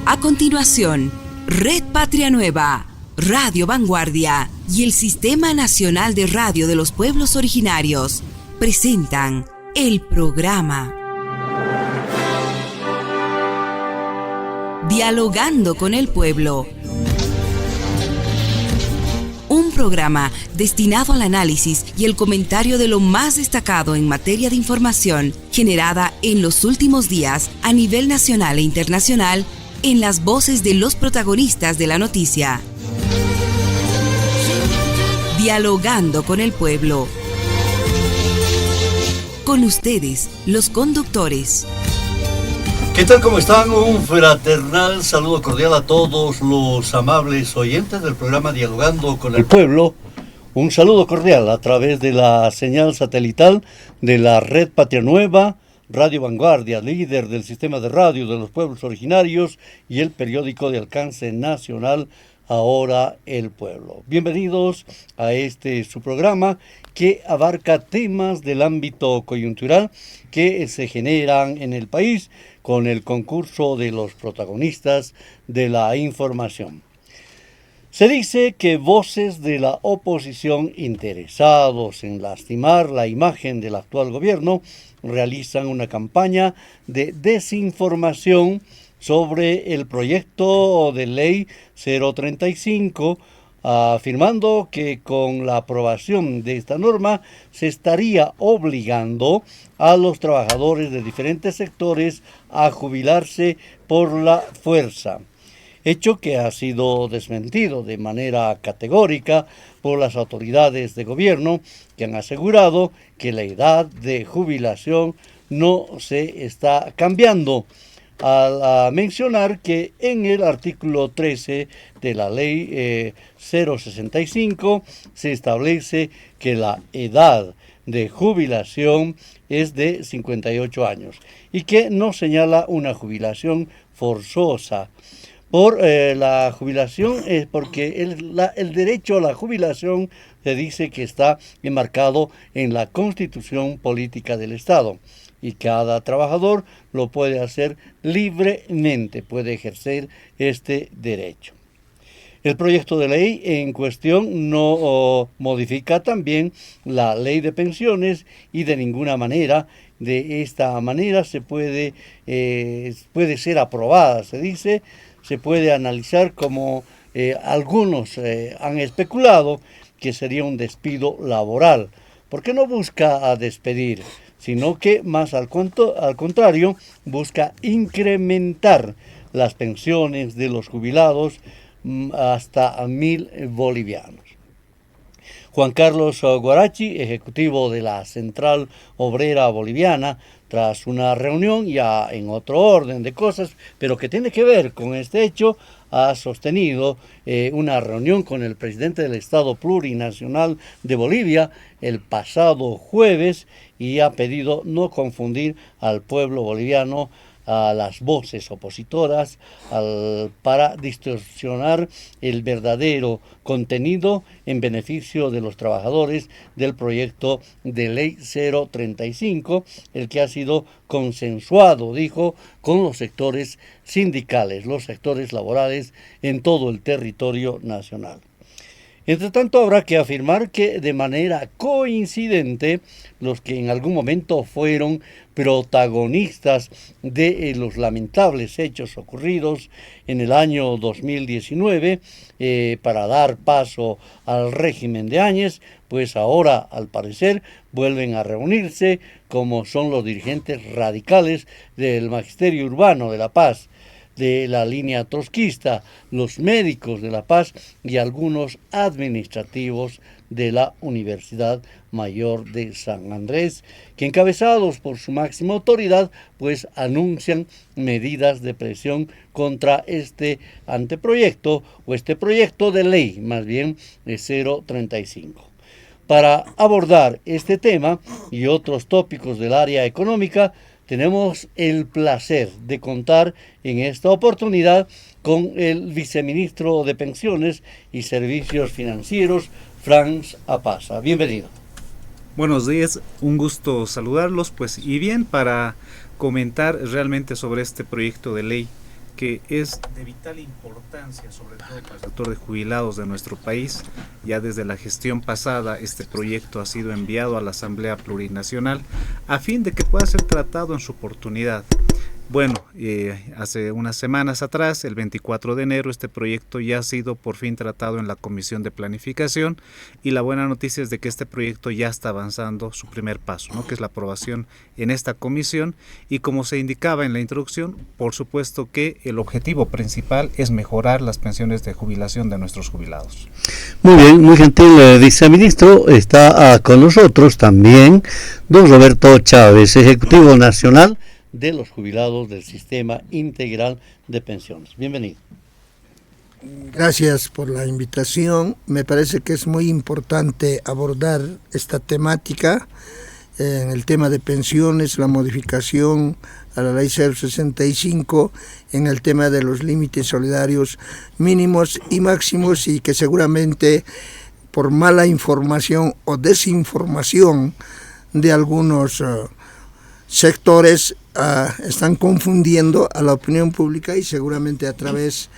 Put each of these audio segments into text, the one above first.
A continuación, Red Patria Nueva, Radio Vanguardia y el Sistema Nacional de Radio de los Pueblos Originarios presentan el programa Dialogando con el Pueblo. Un programa destinado al análisis y el comentario de lo más destacado en materia de información generada en los últimos días a nivel nacional e internacional en las voces de los protagonistas de la noticia. Dialogando con el Pueblo. Con ustedes, los conductores. ¿Qué tal? ¿Cómo están? Un fraternal saludo cordial a todos los amables oyentes del programa Dialogando con el Pueblo. Un saludo cordial a través de la señal satelital de la Red Patria Nueva, Radio Vanguardia, líder del sistema de radio de los pueblos originarios, y el periódico de alcance nacional Ahora el Pueblo. Bienvenidos a su programa que abarca temas del ámbito coyuntural que se generan en el país con el concurso de los protagonistas de la información. Se dice que voces de la oposición interesados en lastimar la imagen del actual gobierno realizan una campaña de desinformación sobre el proyecto de ley 035, afirmando que con la aprobación de esta norma se estaría obligando a los trabajadores de diferentes sectores a jubilarse por la fuerza. Hecho que ha sido desmentido de manera categórica por las autoridades de gobierno, que han asegurado que la edad de jubilación no se está cambiando, al mencionar que en el artículo 13 de la ley 065 se establece que la edad de jubilación es de 58 años y que no señala una jubilación forzosa. Por la jubilación es porque el derecho a la jubilación se dice que está enmarcado en la Constitución Política del Estado y cada trabajador lo puede hacer libremente, puede ejercer este derecho. El proyecto de ley en cuestión no modifica también la ley de pensiones y de ninguna manera, de esta manera se puede ser aprobada, se dice. Se puede analizar como algunos han especulado que sería un despido laboral, porque no busca despedir, sino que más al contrario busca incrementar las pensiones de los jubilados hasta 1.000 bolivianos. Juan Carlos Guarachi, ejecutivo de la Central Obrera Boliviana, tras una reunión ya en otro orden de cosas, pero que tiene que ver con este hecho, ha sostenido una reunión con el presidente del Estado Plurinacional de Bolivia el pasado jueves y ha pedido no confundir al pueblo boliviano, a las voces opositoras, para distorsionar el verdadero contenido en beneficio de los trabajadores del proyecto de ley 035, el que ha sido consensuado, dijo, con los sectores sindicales, los sectores laborales en todo el territorio nacional. Entre tanto, habrá que afirmar que de manera coincidente, los que en algún momento fueron protagonistas de los lamentables hechos ocurridos en el año 2019 para dar paso al régimen de Áñez, pues ahora al parecer vuelven a reunirse, como son los dirigentes radicales del Magisterio Urbano de La Paz, de la línea trotskista, los médicos de La Paz y algunos administrativos de la Universidad Mayor de San Andrés, que encabezados por su máxima autoridad, pues anuncian medidas de presión contra este anteproyecto o este proyecto de ley, más bien de 035. Para abordar este tema y otros tópicos del área económica, tenemos el placer de contar en esta oportunidad con el viceministro de Pensiones y Servicios Financieros, Franz Apaza. Bienvenido. Buenos días, un gusto saludarlos, y bien, para comentar realmente sobre este proyecto de ley que es de vital importancia, sobre todo para el sector de jubilados de nuestro país. Ya desde la gestión pasada este proyecto ha sido enviado a la Asamblea Plurinacional a fin de que pueda ser tratado en su oportunidad. Bueno, hace unas semanas atrás, el 24 de enero, este proyecto ya ha sido por fin tratado en la Comisión de Planificación, y la buena noticia es de que este proyecto ya está avanzando su primer paso, ¿no?, que es la aprobación en esta comisión, y como se indicaba en la introducción, por supuesto que el objetivo principal es mejorar las pensiones de jubilación de nuestros jubilados. Muy bien, muy gentil viceministro. Está con nosotros también don Roberto Chávez, Ejecutivo Nacional de los Jubilados del Sistema Integral de Pensiones. Bienvenido. Gracias por la invitación. Me parece que es muy importante abordar esta temática en el tema de pensiones, la modificación a la ley 065, en el tema de los límites solidarios mínimos y máximos, y que seguramente por mala información o desinformación de algunos sectores están confundiendo a la opinión pública, y seguramente a través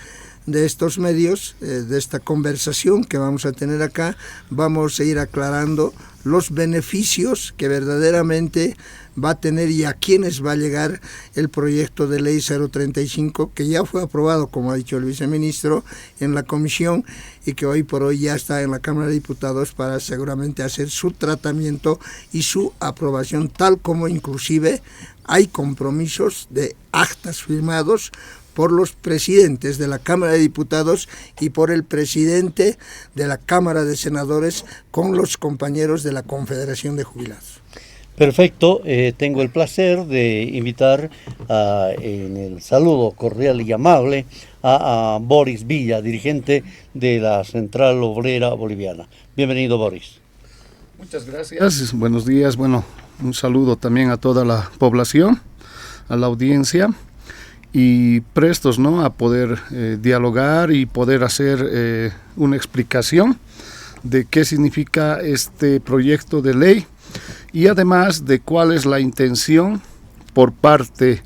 de estos medios, de esta conversación que vamos a tener acá, vamos a ir aclarando los beneficios que verdaderamente va a tener y a quienes va a llegar el proyecto de ley 035, que ya fue aprobado, como ha dicho el viceministro, en la comisión, y que hoy por hoy ya está en la Cámara de Diputados para seguramente hacer su tratamiento y su aprobación, tal como inclusive hay compromisos de actas firmados por los presidentes de la Cámara de Diputados y por el presidente de la Cámara de Senadores con los compañeros de la Confederación de Jubilados. Perfecto, tengo el placer de invitar en el saludo cordial y amable a Boris Villa, dirigente de la Central Obrera Boliviana. Bienvenido, Boris. Muchas gracias, buenos días. Bueno, un saludo también a toda la población, a la audiencia, y prestos, ¿no?, a poder dialogar y poder hacer una explicación de qué significa este proyecto de ley, y además de cuál es la intención por parte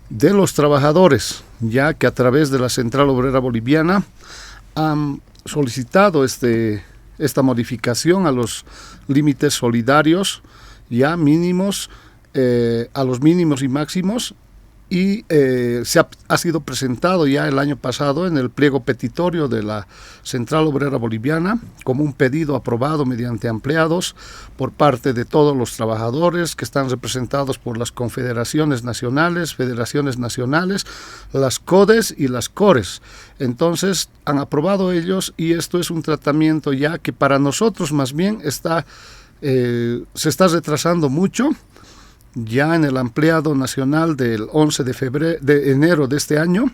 de los trabajadores, ya que a través de la Central Obrera Boliviana han solicitado esta modificación a los límites solidarios ya mínimos, a los mínimos y máximos, y ha sido presentado ya el año pasado en el pliego petitorio de la Central Obrera Boliviana como un pedido aprobado mediante ampliados por parte de todos los trabajadores, que están representados por las confederaciones nacionales, federaciones nacionales, las CODES y las CORES. Entonces han aprobado ellos, y esto es un tratamiento ya que para nosotros más bien se está retrasando mucho. Ya en el ampliado nacional del 11 de enero de este año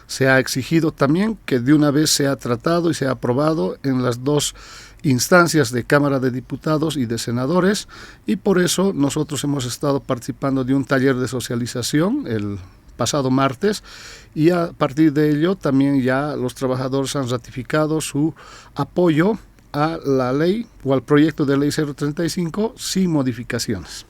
se ha exigido también que de una vez sea tratado y sea aprobado en las dos instancias de Cámara de Diputados y de Senadores, y por eso nosotros hemos estado participando de un taller de socialización el pasado martes, y a partir de ello también ya los trabajadores han ratificado su apoyo a la ley o al proyecto de ley 035 sin modificaciones.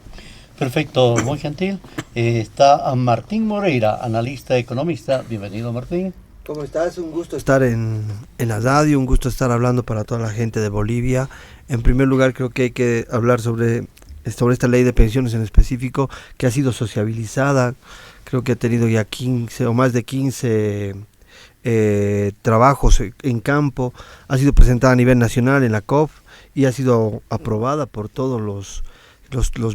Perfecto, muy gentil. Está Martín Moreira, analista economista. Bienvenido, Martín. ¿Cómo estás? Un gusto estar en la radio, un gusto estar hablando para toda la gente de Bolivia. En primer lugar, creo que hay que hablar sobre esta ley de pensiones en específico, que ha sido sociabilizada. Creo que ha tenido ya 15 o más de 15 trabajos en campo. Ha sido presentada a nivel nacional en la COP y ha sido aprobada por todos los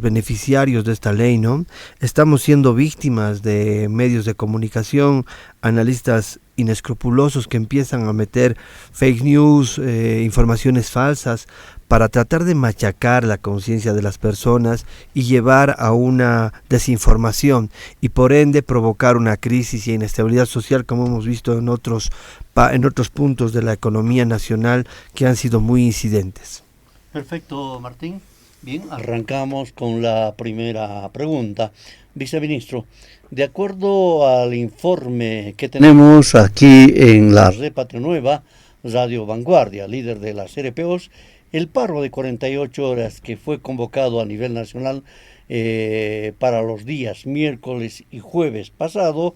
beneficiarios de esta ley, ¿no? Estamos siendo víctimas de medios de comunicación, analistas inescrupulosos que empiezan a meter fake news, informaciones falsas, para tratar de machacar la conciencia de las personas y llevar a una desinformación, y por ende provocar una crisis y inestabilidad social, como hemos visto en otros puntos de la economía nacional que han sido muy incidentes. Perfecto, Martín. Bien, arrancamos con la primera pregunta. Viceministro, de acuerdo al informe que tenemos aquí en la Red Patria Nueva, Radio Vanguardia, líder de las RPOs, el paro de 48 horas que fue convocado a nivel nacional para los días miércoles y jueves pasado,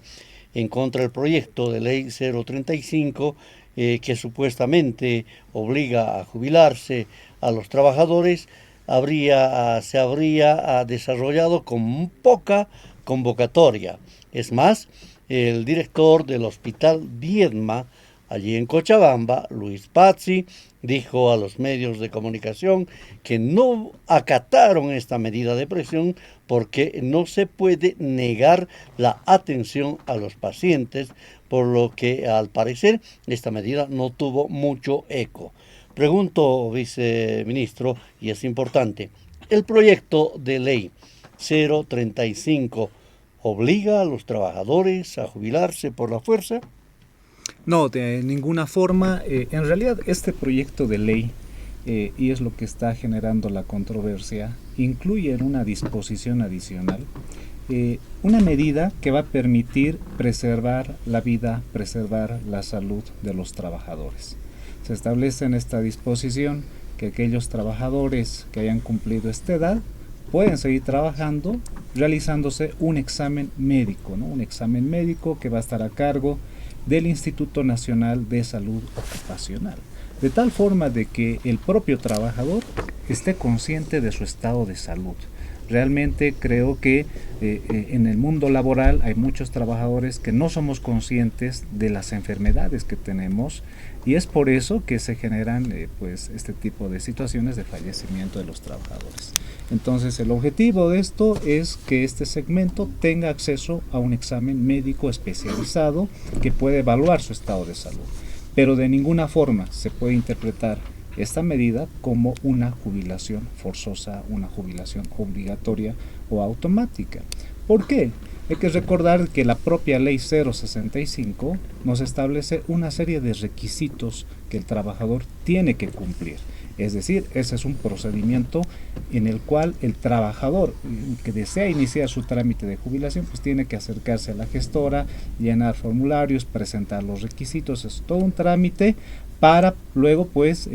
en contra del proyecto de ley 035 que supuestamente obliga a jubilarse a los trabajadores, se habría desarrollado con poca convocatoria. Es más, el director del Hospital Viedma, allí en Cochabamba, Luis Pazzi, dijo a los medios de comunicación que no acataron esta medida de presión porque no se puede negar la atención a los pacientes, por lo que al parecer esta medida no tuvo mucho eco. Pregunto, viceministro, y es importante, ¿el proyecto de ley 035 obliga a los trabajadores a jubilarse por la fuerza? No, de ninguna forma. En realidad este proyecto de ley, y es lo que está generando la controversia, incluye en una disposición adicional una medida que va a permitir preservar la vida, preservar la salud de los trabajadores. Se establece en esta disposición que aquellos trabajadores que hayan cumplido esta edad pueden seguir trabajando realizándose un examen médico, ¿no? Un examen médico que va a estar a cargo del Instituto Nacional de Salud Ocupacional, de tal forma de que el propio trabajador esté consciente de su estado de salud. Realmente creo que en el mundo laboral hay muchos trabajadores que no somos conscientes de las enfermedades que tenemos, y es por eso que se generan pues este tipo de situaciones de fallecimiento de los trabajadores. Entonces el objetivo de esto es que este segmento tenga acceso a un examen médico especializado que puede evaluar su estado de salud, pero de ninguna forma se puede interpretar esta medida como una jubilación forzosa, una jubilación obligatoria o automática. ¿Por qué? Hay que recordar que la propia ley 065 nos establece una serie de requisitos que el trabajador tiene que cumplir. Es decir, ese es un procedimiento en el cual el trabajador que desea iniciar su trámite de jubilación pues tiene que acercarse a la gestora, llenar formularios, presentar los requisitos. Es todo un trámite para luego pues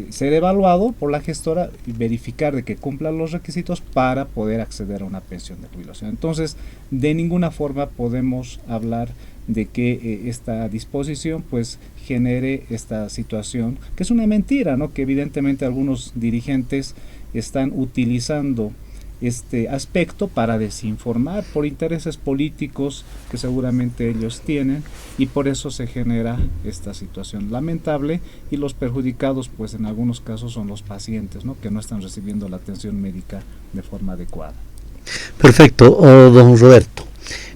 ser evaluado por la gestora y verificar de que cumplan los requisitos para poder acceder a una pensión de jubilación. Entonces, de ninguna forma podemos hablar de que esta disposición pues genere esta situación, que es una mentira, ¿no? Que evidentemente algunos dirigentes están utilizando este aspecto para desinformar por intereses políticos que seguramente ellos tienen, y por eso se genera esta situación lamentable, y los perjudicados pues en algunos casos son los pacientes, ¿no? Que no están recibiendo la atención médica de forma adecuada. Perfecto, don Roberto.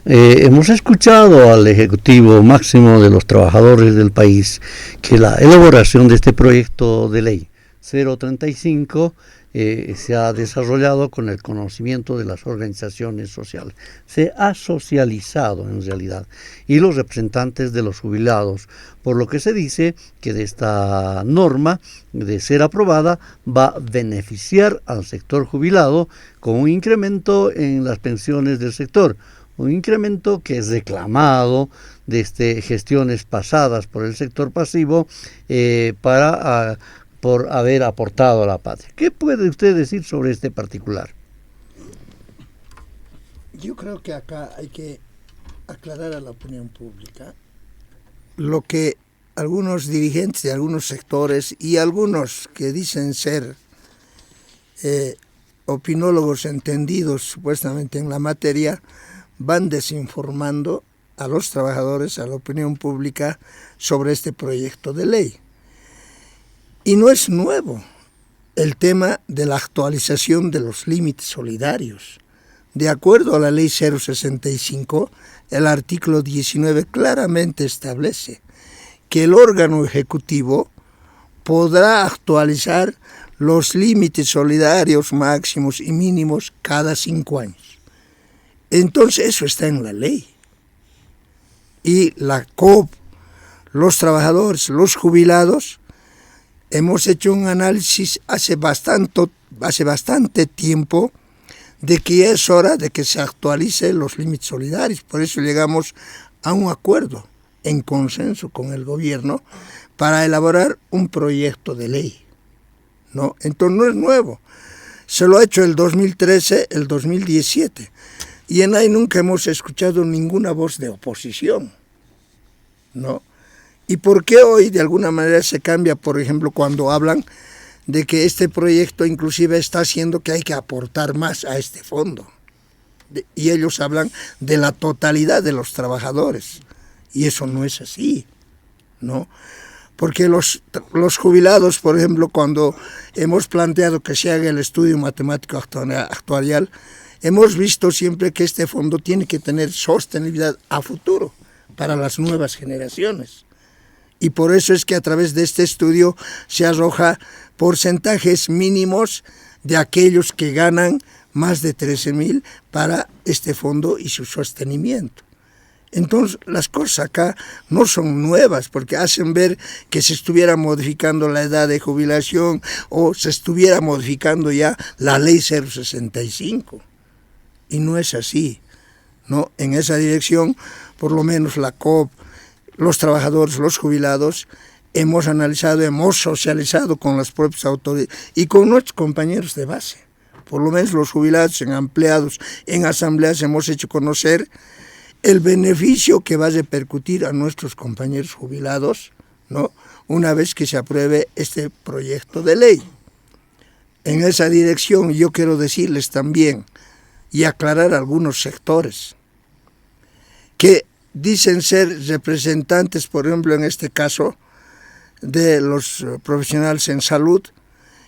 Hemos escuchado al Ejecutivo Máximo de los Trabajadores del país que la elaboración de este proyecto de ley 035 se ha desarrollado con el conocimiento de las organizaciones sociales. Se ha socializado en realidad, y los representantes de los jubilados, por lo que se dice que de esta norma, de ser aprobada, va a beneficiar al sector jubilado con un incremento en las pensiones del sector, un incremento que es reclamado desde gestiones pasadas por el sector pasivo por haber aportado a la patria. ¿Qué puede usted decir sobre este particular? Yo creo que acá hay que aclarar a la opinión pública lo que algunos dirigentes de algunos sectores y algunos que dicen ser opinólogos entendidos supuestamente en la materia van desinformando a los trabajadores, a la opinión pública sobre este proyecto de ley. Y no es nuevo el tema de la actualización de los límites solidarios. De acuerdo a la ley 065, el artículo 19 claramente establece que el órgano ejecutivo podrá actualizar los límites solidarios máximos y mínimos cada 5 años. Entonces eso está en la ley. Y la COP, los trabajadores, los jubilados, hemos hecho un análisis hace bastante tiempo de que ya es hora de que se actualicen los límites solidarios. Por eso llegamos a un acuerdo en consenso con el gobierno para elaborar un proyecto de ley, ¿no? Entonces no es nuevo. Se lo ha hecho el 2013, el 2017. Y en ahí nunca hemos escuchado ninguna voz de oposición, ¿no? ¿Y por qué hoy de alguna manera se cambia, por ejemplo, cuando hablan de que este proyecto inclusive está haciendo que hay que aportar más a este fondo? Y ellos hablan de la totalidad de los trabajadores, y eso no es así, ¿no? Porque los jubilados, por ejemplo, cuando hemos planteado que se haga el estudio matemático actuarial, hemos visto siempre que este fondo tiene que tener sostenibilidad a futuro para las nuevas generaciones. Y por eso es que a través de este estudio se arroja porcentajes mínimos de aquellos que ganan más de 13.000 para este fondo y su sostenimiento. Entonces, las cosas acá no son nuevas, porque hacen ver que se estuviera modificando la edad de jubilación o se estuviera modificando ya la ley 065. Y no es así, ¿no? En esa dirección, por lo menos la COP, los trabajadores, los jubilados, hemos analizado, hemos socializado con las propias autoridades y con nuestros compañeros de base. Por lo menos los jubilados, en empleados, en asambleas, hemos hecho conocer el beneficio que va a repercutir a nuestros compañeros jubilados, ¿no? Una vez que se apruebe este proyecto de ley. En esa dirección yo quiero decirles también y aclarar algunos sectores que dicen ser representantes, por ejemplo, en este caso, de los profesionales en salud,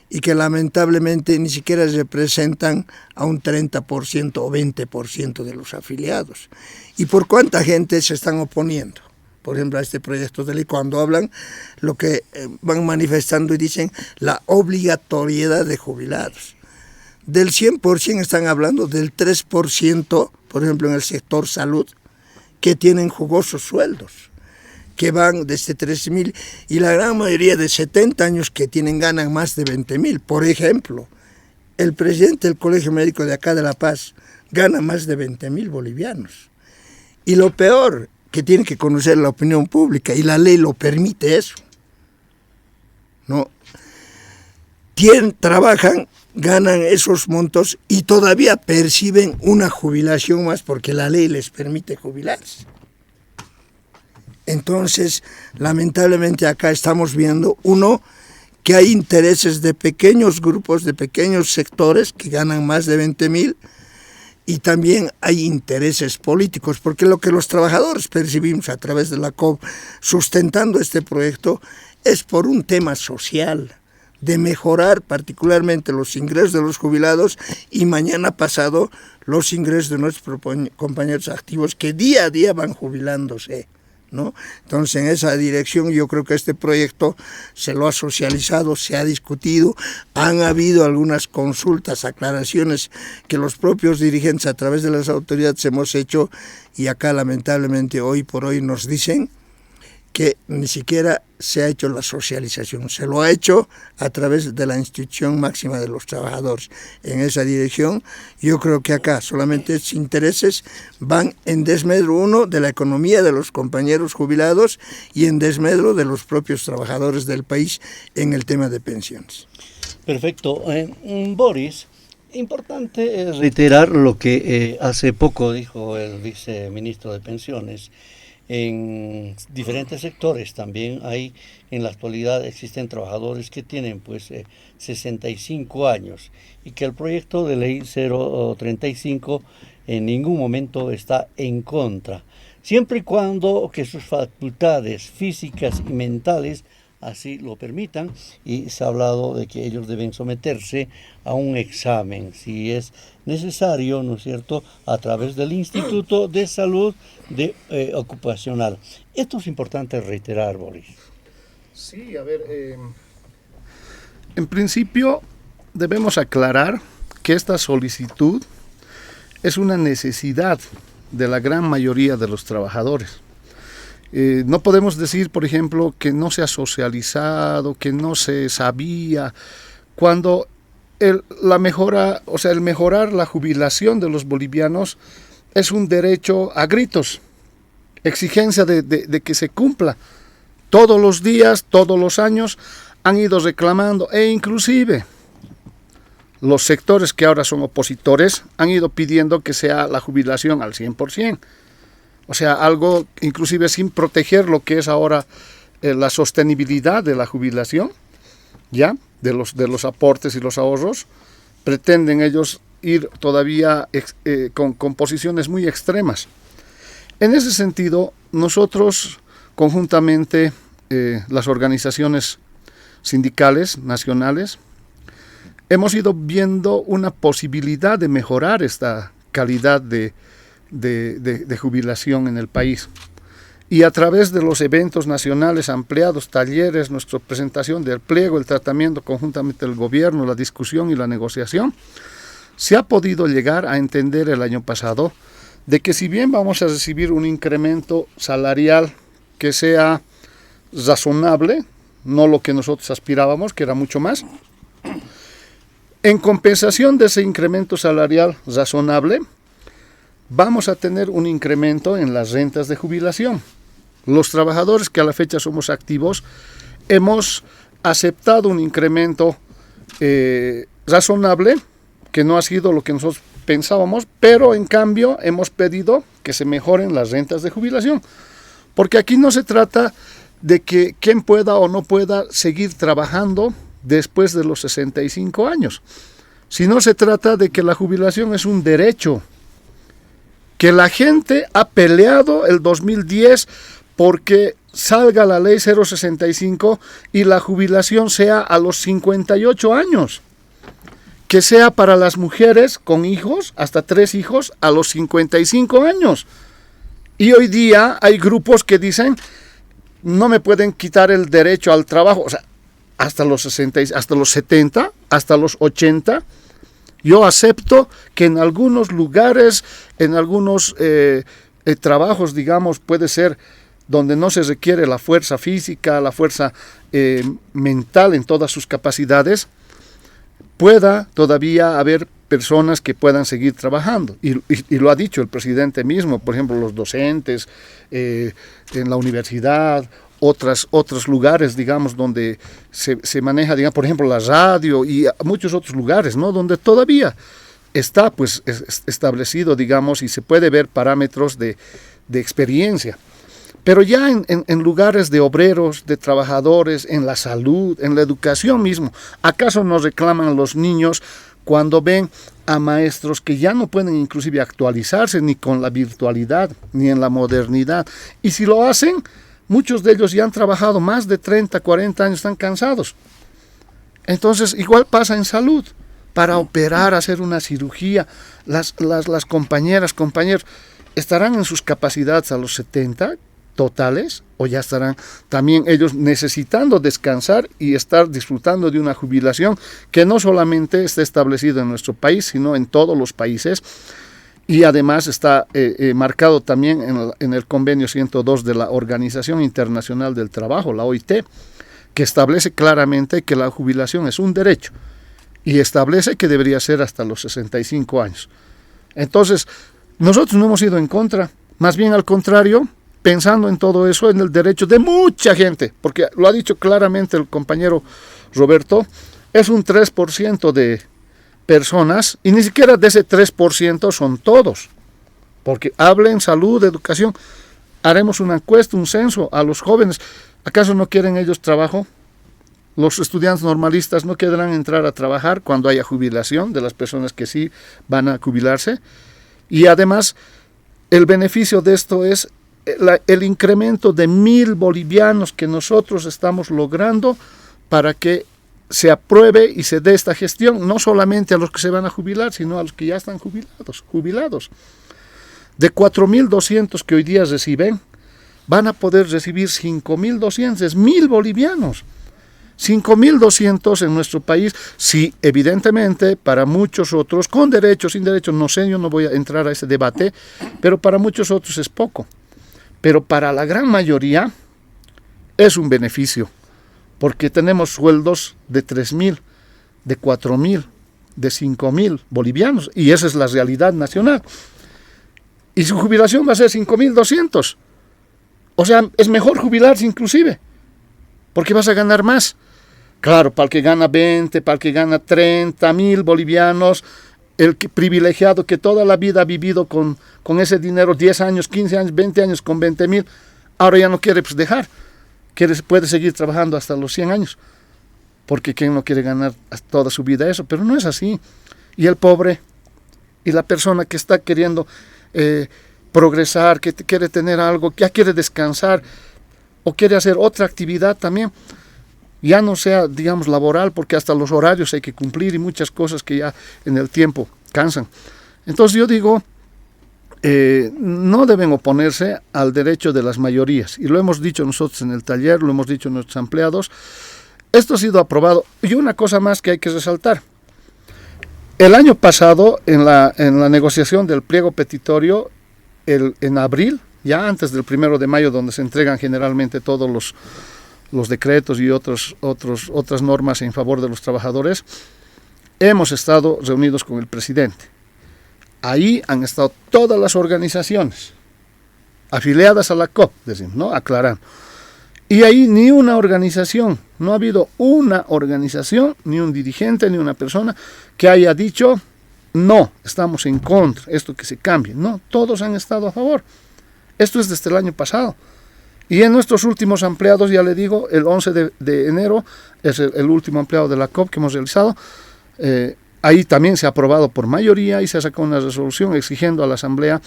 y que lamentablemente ni siquiera representan a un 30% o 20% de los afiliados. ¿Y por cuánta gente se están oponiendo? Por ejemplo, a este proyecto de ley, cuando hablan, lo que van manifestando y dicen la obligatoriedad de jubilados. Del 100% están hablando del 3%, por ejemplo, en el sector salud, que tienen jugosos sueldos, que van desde 13.000, y la gran mayoría de 70 años que ganan más de 20.000. Por ejemplo, el presidente del Colegio Médico de acá de La Paz gana más de 20.000 bolivianos. Y lo peor, que tiene que conocer la opinión pública, y la ley lo permite eso, ¿no? Trabajan, ganan esos montos y todavía perciben una jubilación más porque la ley les permite jubilarse. Entonces, lamentablemente acá estamos viendo, uno, que hay intereses de pequeños grupos, de pequeños sectores que ganan más de 20.000, y también hay intereses políticos, porque lo que los trabajadores percibimos a través de la COP sustentando este proyecto es por un tema social, de mejorar particularmente los ingresos de los jubilados y mañana pasado los ingresos de nuestros compañeros activos que día a día van jubilándose, ¿no? Entonces, en esa dirección yo creo que este proyecto se lo ha socializado, se ha discutido, han habido algunas consultas, aclaraciones que los propios dirigentes a través de las autoridades hemos hecho, y acá lamentablemente hoy por hoy nos dicen que ni siquiera se ha hecho la socialización, se lo ha hecho a través de la institución máxima de los trabajadores. En esa dirección, yo creo que acá solamente estos intereses van en desmedro, uno, de la economía de los compañeros jubilados y en desmedro de los propios trabajadores del país en el tema de pensiones. Perfecto. Boris, importante reiterar lo que hace poco dijo el viceministro de Pensiones. En diferentes sectores también hay, en la actualidad existen trabajadores que tienen 65 años y que el proyecto de ley 035 en ningún momento está en contra, siempre y cuando que sus facultades físicas y mentales así lo permitan, y se ha hablado de que ellos deben someterse a un examen, si es necesario, ¿no es cierto?, a través del Instituto de Salud Ocupacional. Esto es importante reiterar, Boris. Sí, a ver, en principio debemos aclarar que esta solicitud es una necesidad de la gran mayoría de los trabajadores. No podemos decir, por ejemplo, que no se ha socializado, que no se sabía, cuando el mejorar la jubilación de los bolivianos es un derecho a gritos, exigencia de que se cumpla. Todos los días, todos los años han ido reclamando, e inclusive los sectores que ahora son opositores han ido pidiendo que sea la jubilación al 100%. O sea, algo inclusive sin proteger lo que es ahora la sostenibilidad de la jubilación, ¿ya? De los aportes y los ahorros. Pretenden ellos ir todavía con posiciones muy extremas. En ese sentido, nosotros conjuntamente, las organizaciones sindicales nacionales, hemos ido viendo una posibilidad de mejorar esta calidad de jubilación en el país. Y a través de los eventos nacionales ampliados, talleres, nuestra presentación del pliego, el tratamiento conjuntamente del gobierno, la discusión y la negociación, se ha podido llegar a entender el año pasado de que si bien vamos a recibir un incremento salarial que sea razonable, no lo que nosotros aspirábamos, que era mucho más, en compensación de ese incremento salarial razonable, vamos a tener un incremento en las rentas de jubilación. Los trabajadores que a la fecha somos activos hemos aceptado un incremento razonable, que no ha sido lo que nosotros pensábamos, pero en cambio hemos pedido que se mejoren las rentas de jubilación, porque aquí no se trata de que quien pueda o no pueda seguir trabajando después de los 65 años, sino se trata de que la jubilación es un derecho, que la gente ha peleado el 2010 porque salga la ley 065 y la jubilación sea a los 58 años, que sea para las mujeres con hijos, hasta 3 hijos, a los 55 años. Y hoy día hay grupos que dicen, no me pueden quitar el derecho al trabajo, o sea, hasta los 60, hasta los 70, hasta los 80. Yo acepto que en algunos lugares, en algunos trabajos, digamos, puede ser donde no se requiere la fuerza física, la fuerza mental en todas sus capacidades, pueda todavía haber personas que puedan seguir trabajando. Y lo ha dicho el presidente mismo, por ejemplo, los docentes en la universidad, otros lugares, digamos, donde se maneja, digamos, por ejemplo, la radio y muchos otros lugares, ¿no? Donde todavía está, pues, establecido, digamos, y se puede ver parámetros de experiencia. Pero ya en lugares de obreros, de trabajadores, en la salud, en la educación mismo, ¿acaso nos reclaman los niños cuando ven a maestros que ya no pueden inclusive actualizarse ni con la virtualidad, ni en la modernidad? Y si lo hacen, muchos de ellos ya han trabajado más de 30, 40 años, están cansados. Entonces, igual pasa en salud. Para operar, hacer una cirugía, las compañeras, compañeros, ¿estarán en sus capacidades a los 70 totales o ya estarán también ellos necesitando descansar y estar disfrutando de una jubilación que no solamente está establecida en nuestro país, sino en todos los países? Y además está marcado también en el convenio 102 de la Organización Internacional del Trabajo, la OIT, que establece claramente que la jubilación es un derecho y establece que debería ser hasta los 65 años. Entonces, nosotros no hemos ido en contra, más bien al contrario, pensando en todo eso, en el derecho de mucha gente, porque lo ha dicho claramente el compañero Roberto, es un 3% de personas, y ni siquiera de ese 3% son todos, porque hablen salud, educación, haremos una encuesta, un censo a los jóvenes, ¿acaso no quieren ellos trabajo? Los estudiantes normalistas no querrán entrar a trabajar cuando haya jubilación de las personas que sí van a jubilarse, y además el beneficio de esto es el incremento de 1,000 bolivianos que nosotros estamos logrando para que se apruebe y se dé esta gestión, no solamente a los que se van a jubilar, sino a los que ya están jubilados. De 4.200 que hoy día reciben, van a poder recibir 5.200, 1,000 bolivianos. 5.200 en nuestro país, sí, evidentemente, para muchos otros, con derechos, sin derechos, no sé, yo no voy a entrar a ese debate, pero para muchos otros es poco. Pero para la gran mayoría es un beneficio, porque tenemos sueldos de 3.000, de 4.000, de 5.000 bolivianos, y esa es la realidad nacional. Y su jubilación va a ser 5.200. O sea, es mejor jubilarse inclusive, porque vas a ganar más. Claro, para el que gana 20, para el que gana 30.000 bolivianos, privilegiado que toda la vida ha vivido con ese dinero, 10 años, 15 años, 20 años, con 20.000, ahora ya no quiere dejar, puede seguir trabajando hasta los 100 años, porque ¿quién no quiere ganar toda su vida eso? Pero no es así. Y el pobre, y la persona que está queriendo progresar, que quiere tener algo, que ya quiere descansar, o quiere hacer otra actividad también, ya no sea, digamos, laboral, porque hasta los horarios hay que cumplir y muchas cosas que ya en el tiempo cansan. Entonces yo digo, no deben oponerse al derecho de las mayorías, y lo hemos dicho nosotros en el taller, lo hemos dicho nuestros empleados. Esto ha sido aprobado. Y una cosa más que hay que resaltar. El año pasado, en la negociación del pliego petitorio, en abril, ya antes del 1 de mayo, donde se entregan generalmente todos los decretos y otras normas en favor de los trabajadores, hemos estado reunidos con el presidente. Ahí han estado todas las organizaciones afiliadas a la COP, decimos, ¿no? Aclarando. Y ahí ni una organización, no ha habido una organización, ni un dirigente, ni una persona que haya dicho, no, estamos en contra, esto que se cambie. No, todos han estado a favor. Esto es desde el año pasado. Y en nuestros últimos empleados, ya le digo, el 11 de enero es el último empleado de la COP que hemos realizado. Ahí también se ha aprobado por mayoría y se ha sacado una resolución exigiendo a la Asamblea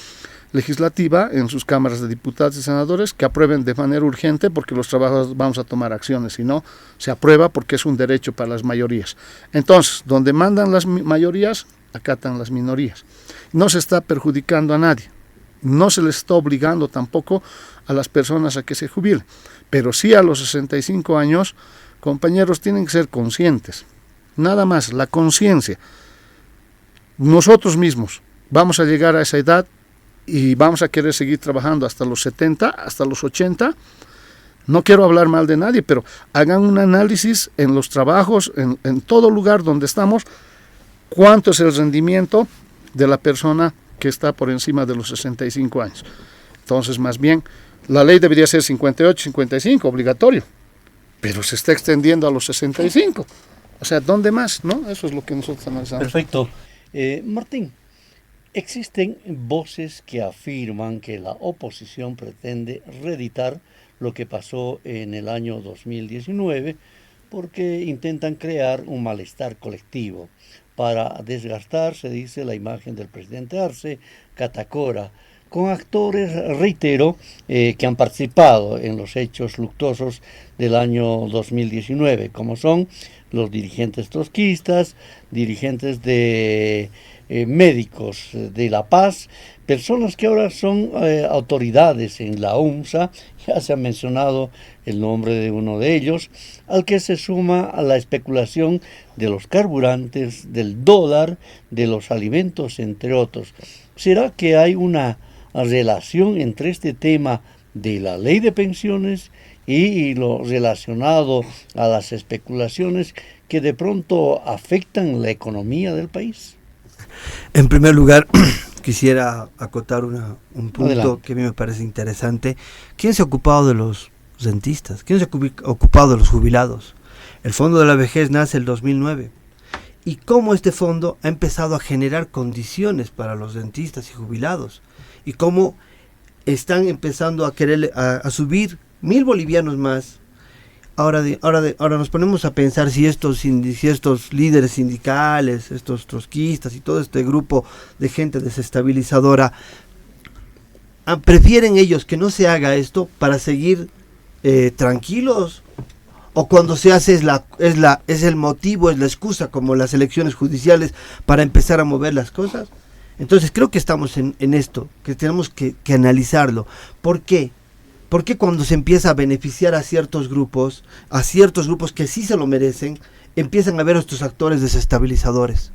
Legislativa en sus cámaras de diputados y senadores que aprueben de manera urgente, porque los trabajadores vamos a tomar acciones, si no se aprueba porque es un derecho para las mayorías. Entonces, donde mandan las mayorías, acatan las minorías. No se está perjudicando a nadie, no se les está obligando tampoco a las personas a que se jubilen, pero sí a los 65 años, compañeros, tienen que ser conscientes, nada más, la conciencia. Nosotros mismos vamos a llegar a esa edad y vamos a querer seguir trabajando hasta los 70, hasta los 80. No quiero hablar mal de nadie, pero hagan un análisis en los trabajos, en todo lugar donde estamos, cuánto es el rendimiento de la persona que está por encima de los 65 años. Entonces, más bien, la ley debería ser 58, 55, obligatorio, pero se está extendiendo a los 65. O sea, ¿dónde más? ¿No? Eso es lo que nosotros analizamos. Perfecto. Martín, existen voces que afirman que la oposición pretende reeditar lo que pasó en el año 2019 porque intentan crear un malestar colectivo para desgastar, se dice, la imagen del presidente Arce, Catacora, con actores, reitero, que han participado en los hechos luctuosos del año 2019, como son los dirigentes trotskistas, dirigentes de médicos de La Paz, personas que ahora son autoridades en la UMSA. Ya se ha mencionado el nombre de uno de ellos, al que se suma a la especulación de los carburantes, del dólar, de los alimentos, entre otros. ¿Será que hay una relación entre este tema de la ley de pensiones y lo relacionado a las especulaciones que de pronto afectan la economía del país? En primer lugar, quisiera acotar un punto Adelante. que a mí me parece interesante. ¿Quién se ha ocupado de los rentistas? ¿Quién se ha ocupado de los jubilados? El Fondo de la Vejez nace el 2009. ¿Y cómo este fondo ha empezado a generar condiciones para los rentistas y jubilados? ¿Y cómo están empezando a querer a subir 1.000 bolivianos más? Ahora nos ponemos a pensar si estos líderes sindicales, estos trotskistas y todo este grupo de gente desestabilizadora prefieren ellos que no se haga esto para seguir tranquilos, o cuando se hace es el motivo, es la excusa, como las elecciones judiciales, para empezar a mover las cosas. Entonces creo que estamos en esto, que tenemos que analizarlo. ¿Por qué? Porque cuando se empieza a beneficiar a ciertos grupos que sí se lo merecen, empiezan a ver a estos actores desestabilizadores?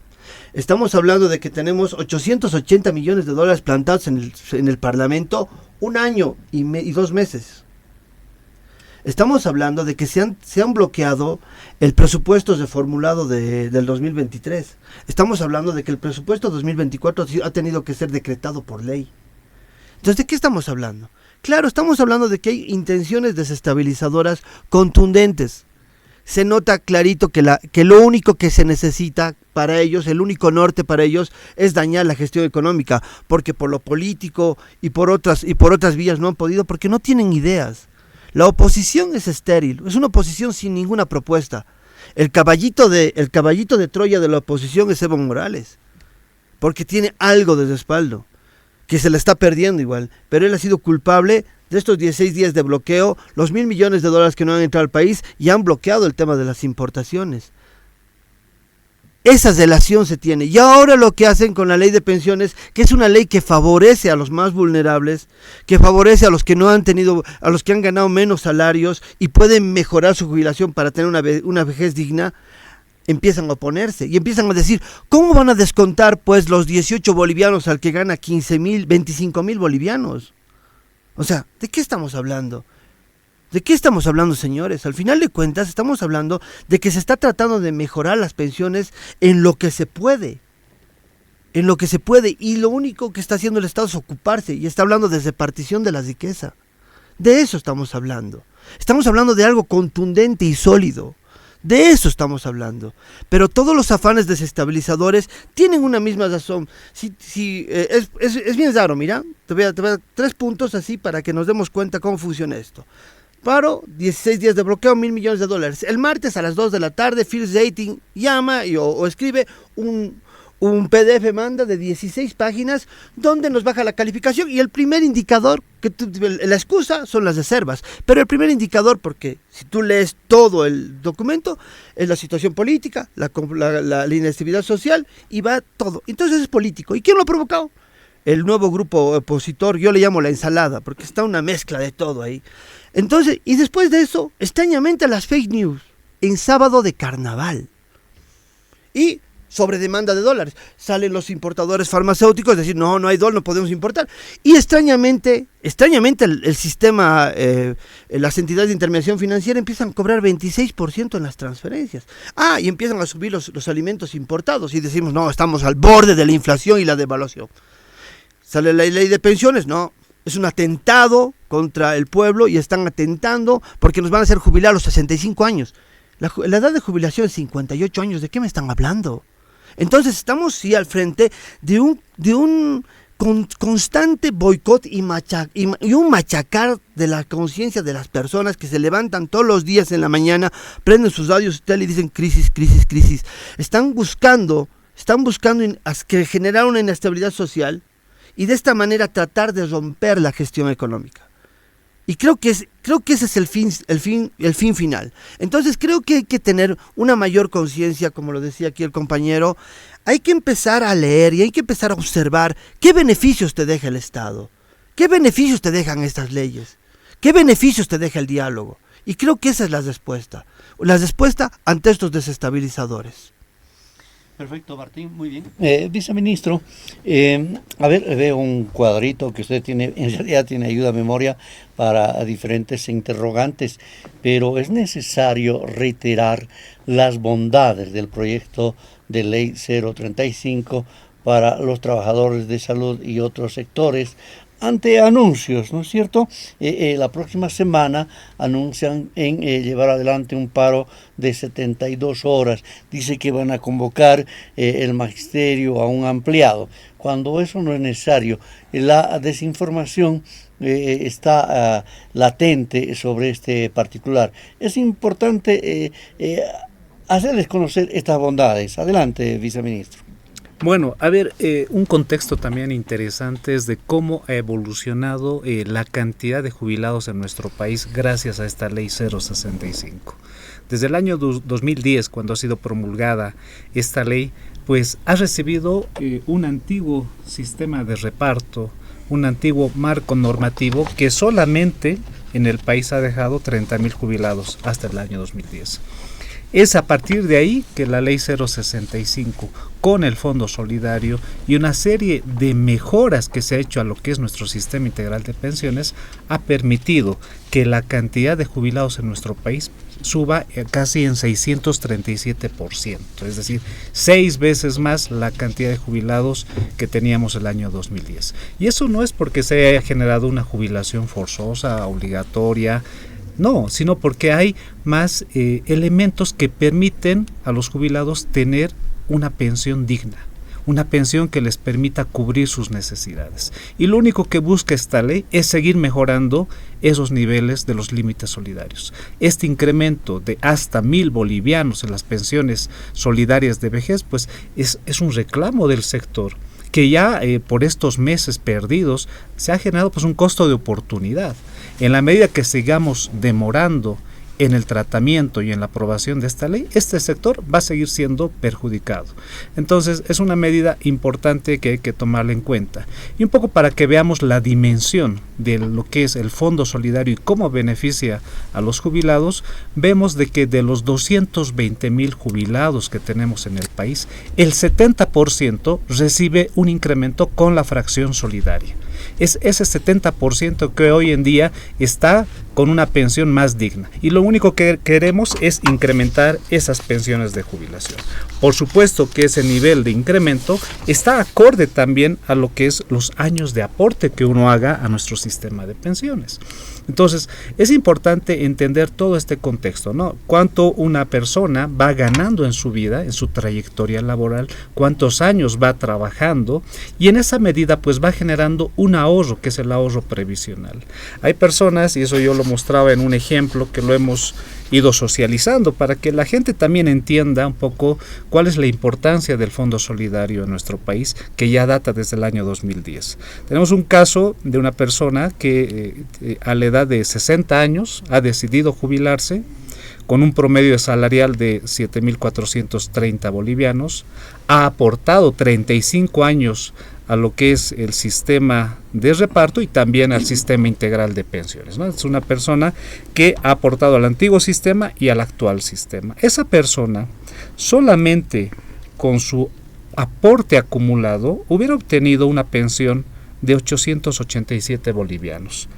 Estamos hablando de que tenemos 880 millones de dólares plantados en el Parlamento, 1 año y 2 meses. Estamos hablando de que se han bloqueado el presupuesto reformulado del 2023. Estamos hablando de que el presupuesto 2024 ha tenido que ser decretado por ley. Entonces, ¿de qué estamos hablando? Claro, estamos hablando de que hay intenciones desestabilizadoras contundentes. se nota clarito que lo único que se necesita para ellos, el único norte para ellos, es dañar la gestión económica, porque por lo político y por otras vías no han podido, porque no tienen ideas. La oposición es estéril, es una oposición sin ninguna propuesta. El caballito de Troya de la oposición es Evo Morales, porque tiene algo de respaldo, que se le está perdiendo igual, pero él ha sido culpable de estos 16 días de bloqueo, los $1.000 millones que no han entrado al país y han bloqueado el tema de las importaciones. Esa relación se tiene. Y ahora lo que hacen con la ley de pensiones, que es una ley que favorece a los más vulnerables, que favorece a los que no han tenido, a los que han ganado menos salarios y pueden mejorar su jubilación para tener una vejez digna, empiezan a oponerse y empiezan a decir, ¿cómo van a descontar pues los 18 bolivianos al que gana 15.000, 25.000 bolivianos? O sea, ¿de qué estamos hablando? ¿De qué estamos hablando, señores? Al final de cuentas estamos hablando de que se está tratando de mejorar las pensiones en lo que se puede. En lo que se puede. Y lo único que está haciendo el Estado es ocuparse. Y está hablando de repartición de la riqueza. De eso estamos hablando. Estamos hablando de algo contundente y sólido. De eso estamos hablando. Pero todos los afanes desestabilizadores tienen una misma razón. Es bien raro, mira. Te voy a dar 3 puntos así para que nos demos cuenta cómo funciona esto. Paro, 16 días de bloqueo, $1.000 millones. El martes a las 2 de la tarde, Phil Rating llama o escribe un PDF, manda de 16 páginas donde nos baja la calificación y el primer indicador, la excusa son las reservas, pero el primer indicador, porque si tú lees todo el documento, es la situación política, la inestabilidad social y va todo. Entonces es político. ¿Y quién lo ha provocado? El nuevo grupo opositor, yo le llamo la ensalada, porque está una mezcla de todo ahí. Entonces, y después de eso, extrañamente las fake news, en sábado de carnaval. Y sobre demanda de dólares. Salen los importadores farmacéuticos, decir, no hay dólar, no podemos importar. Y extrañamente el sistema, las entidades de intermediación financiera empiezan a cobrar 26% en las transferencias. Y empiezan a subir los alimentos importados y decimos, no, estamos al borde de la inflación y la devaluación. Sale la ley de pensiones, no, es un atentado contra el pueblo y están atentando porque nos van a hacer jubilar a los 65 años. La edad de jubilación es 58 años, ¿de qué me están hablando? Entonces estamos sí al frente de un constante boicot y un machacar de la conciencia de las personas que se levantan todos los días en la mañana, prenden sus radios y dicen crisis, crisis, crisis. Están buscando que generar una inestabilidad social y de esta manera tratar de romper la gestión económica. Y creo que ese es el fin final. Entonces creo que hay que tener una mayor conciencia, como lo decía aquí el compañero. Hay que empezar a leer y hay que empezar a observar qué beneficios te deja el Estado, qué beneficios te dejan estas leyes, qué beneficios te deja el diálogo. Y creo que esa es la respuesta ante estos desestabilizadores. Perfecto, Martín, muy bien. Viceministro, veo un cuadrito que usted tiene, en realidad tiene ayuda a memoria para diferentes interrogantes, pero es necesario reiterar las bondades del proyecto de ley 035 para los trabajadores de salud y otros sectores, ante anuncios, ¿no es cierto? La próxima semana anuncian en llevar adelante un paro de 72 horas. Dice que van a convocar el magisterio a un ampliado, cuando eso no es necesario. La desinformación está latente sobre este particular. Es importante hacerles conocer estas bondades. Adelante, viceministro. Bueno, a ver, un contexto también interesante es de cómo ha evolucionado la cantidad de jubilados en nuestro país gracias a esta ley 065. Desde el año 2010, cuando ha sido promulgada esta ley, pues ha recibido un antiguo sistema de reparto, un antiguo marco normativo que solamente en el país ha dejado 30.000 jubilados hasta el año 2010. Es a partir de ahí que la ley 065, con el Fondo Solidario y una serie de mejoras que se ha hecho a lo que es nuestro sistema integral de pensiones, ha permitido que la cantidad de jubilados en nuestro país suba casi en 637%, es decir, 6 veces más la cantidad de jubilados que teníamos el año 2010. Y eso no es porque se haya generado una jubilación forzosa, obligatoria, No, sino porque hay más elementos que permiten a los jubilados tener una pensión digna, una pensión que les permita cubrir sus necesidades. Y lo único que busca esta ley es seguir mejorando esos niveles de los límites solidarios. Este incremento de hasta 1.000 bolivianos en las pensiones solidarias de vejez, pues es un reclamo del sector, que ya por estos meses perdidos se ha generado pues un costo de oportunidad. En la medida que sigamos demorando en el tratamiento y en la aprobación de esta ley, este sector va a seguir siendo perjudicado. Entonces es una medida importante que hay que tomarla en cuenta. Y un poco para que veamos la dimensión de lo que es el Fondo Solidario y cómo beneficia a los jubilados, vemos de que de los 220,000 jubilados que tenemos en el país, el 70% recibe un incremento con la fracción solidaria. Es ese 70% que hoy en día está con una pensión más digna, y lo único que queremos es incrementar esas pensiones de jubilación. Por supuesto que ese nivel de incremento está acorde también a lo que es los años de aporte que uno haga a nuestro sistema de pensiones. Entonces es importante entender todo este contexto, ¿no? Cuánto una persona va ganando en su vida, en su trayectoria laboral, cuántos años va trabajando, y en esa medida pues va generando un ahorro, que es el ahorro previsional. Hay personas, y eso yo lo mostraba en un ejemplo que lo hemos ido socializando para que la gente también entienda un poco cuál es la importancia del Fondo Solidario en nuestro país, que ya data desde el año 2010. Tenemos un caso de una persona que a la edad de 60 años ha decidido jubilarse con un promedio salarial de 7.430 bolivianos, ha aportado 35 años a lo que es el sistema de reparto y también al sistema integral de pensiones, ¿no? Es una persona que ha aportado al antiguo sistema y al actual sistema. Esa persona solamente con su aporte acumulado hubiera obtenido una pensión de 887 bolivianos.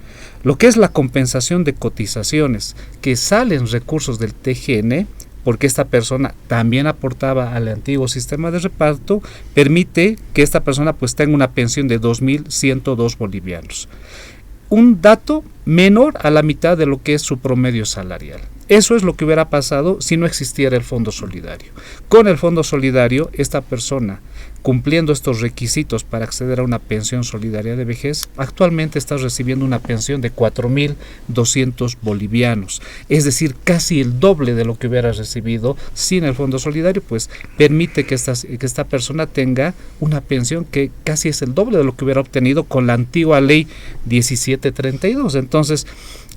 Lo que es la compensación de cotizaciones que salen recursos del TGN, porque esta persona también aportaba al antiguo sistema de reparto, permite que esta persona pues tenga una pensión de 2.102 bolivianos. Un dato menor a la mitad de lo que es su promedio salarial. Eso es lo que hubiera pasado si no existiera el Fondo Solidario. Con el Fondo Solidario, esta persona, cumpliendo estos requisitos para acceder a una pensión solidaria de vejez, actualmente está recibiendo una pensión de 4.200 bolivianos. Es decir, casi el doble de lo que hubiera recibido sin el Fondo Solidario, pues permite que esta persona tenga una pensión que casi es el doble de lo que hubiera obtenido con la antigua ley 1732. Entonces,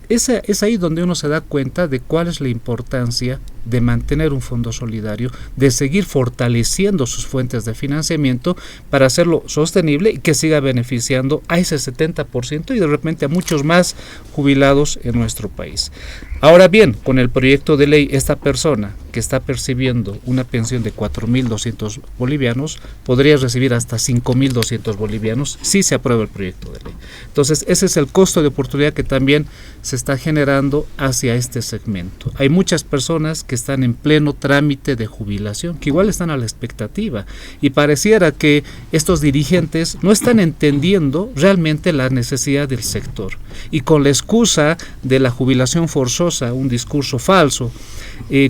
es ahí donde uno se da cuenta de cuál es la importancia de mantener un fondo solidario, de seguir fortaleciendo sus fuentes de financiamiento para hacerlo sostenible y que siga beneficiando a ese 70% y de repente a muchos más jubilados en nuestro país. Ahora bien, con el proyecto de ley, esta persona que está percibiendo una pensión de 4.200 bolivianos podría recibir hasta 5.200 bolivianos si se aprueba el proyecto de ley. Entonces, ese es el costo de oportunidad que también se está generando hacia este segmento. Hay muchas personas que están en pleno trámite de jubilación, que igual están a la expectativa, y pareciera que estos dirigentes no están entendiendo realmente la necesidad del sector, y con la excusa de la jubilación forzosa, un discurso falso,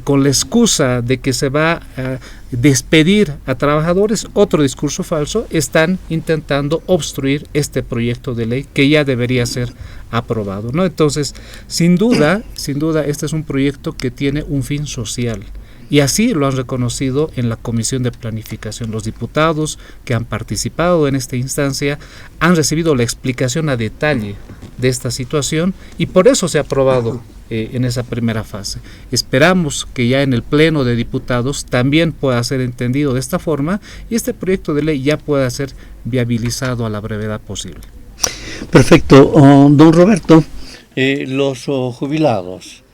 con la excusa de que se va a despedir a trabajadores, otro discurso falso, están intentando obstruir este proyecto de ley que ya debería ser aprobado, ¿no? Entonces, sin duda, este es un proyecto que tiene un fin social. Y así lo han reconocido en la Comisión de Planificación. Los diputados que han participado en esta instancia han recibido la explicación a detalle de esta situación y por eso se ha aprobado en esa primera fase. Esperamos que ya en el Pleno de Diputados también pueda ser entendido de esta forma y este proyecto de ley ya pueda ser viabilizado a la brevedad posible. Perfecto. Don Roberto, los jubilados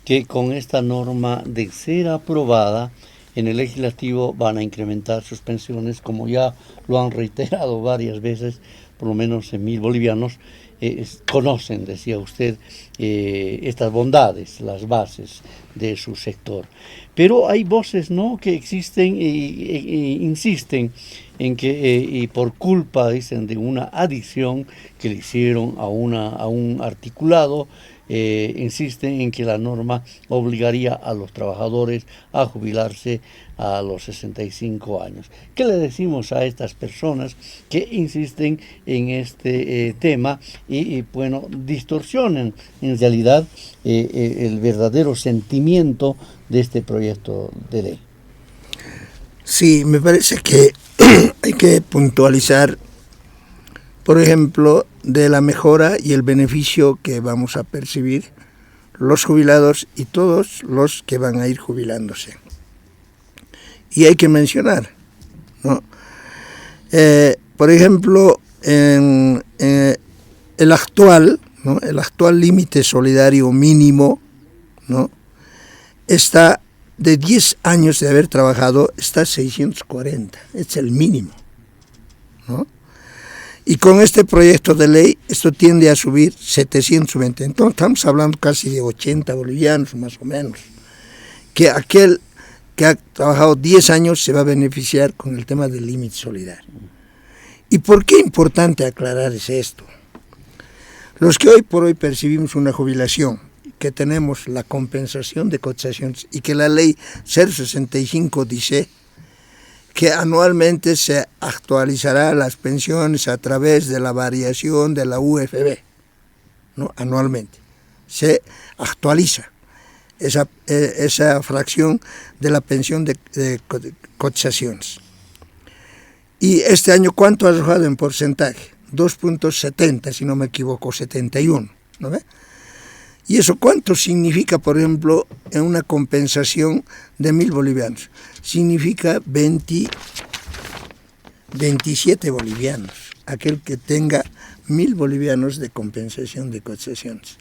que con esta norma de ser aprobada en el legislativo van a incrementar sus pensiones, como ya lo han reiterado varias veces, por lo menos en 1.000 bolivianos, conocen, decía usted, estas bondades, las bases de su sector. Pero hay voces, ¿no?, que existen e insisten en que, y por culpa, dicen, de una adición que le hicieron a un articulado, insisten en que la norma obligaría a los trabajadores a jubilarse a los 65 años. ¿Qué le decimos a estas personas que insisten en este tema y, bueno, distorsionan en realidad el verdadero sentimiento de este proyecto de ley? Sí, me parece que hay que puntualizar, por ejemplo, de la mejora y el beneficio que vamos a percibir los jubilados y todos los que van a ir jubilándose. Y hay que mencionar, ¿no? Por ejemplo, el actual, ¿no?, el actual límite solidario mínimo, ¿no?, está de 10 años de haber trabajado, está 640, es el mínimo, ¿no? Y con este proyecto de ley, esto tiende a subir 720. Entonces estamos hablando casi de 80 bolivianos, más o menos, que aquel que ha trabajado 10 años se va a beneficiar con el tema del límite solidario. ¿Y por qué es importante aclarar esto? Los que hoy por hoy percibimos una jubilación, que tenemos la compensación de cotizaciones y que la ley 065 dice que anualmente se actualizará las pensiones a través de la variación de la UFB, ¿no? Anualmente se actualiza esa fracción de la pensión de cotizaciones. Y este año, ¿cuánto ha arrojado en porcentaje? 2.70, si no me equivoco, 71, ¿no ve? ¿Y eso cuánto significa, por ejemplo, en una compensación de 1.000 bolivianos? Significa 27 bolivianos, aquel que tenga 1.000 bolivianos de compensación de cotizaciones.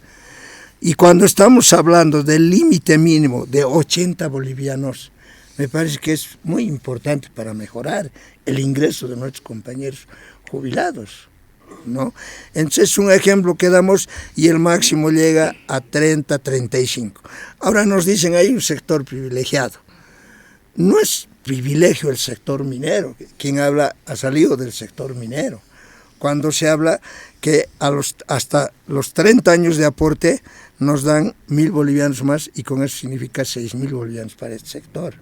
Y cuando estamos hablando del límite mínimo de 80 bolivianos, me parece que es muy importante para mejorar el ingreso de nuestros compañeros jubilados, ¿no? Entonces es un ejemplo que damos y el máximo llega a 30, 35. Ahora nos dicen hay un sector privilegiado. No es privilegio el sector minero. Quien habla ha salido del sector minero. Cuando se habla que hasta los 30 años de aporte nos dan 1.000 bolivianos más y con eso significa 6.000 bolivianos para este sector.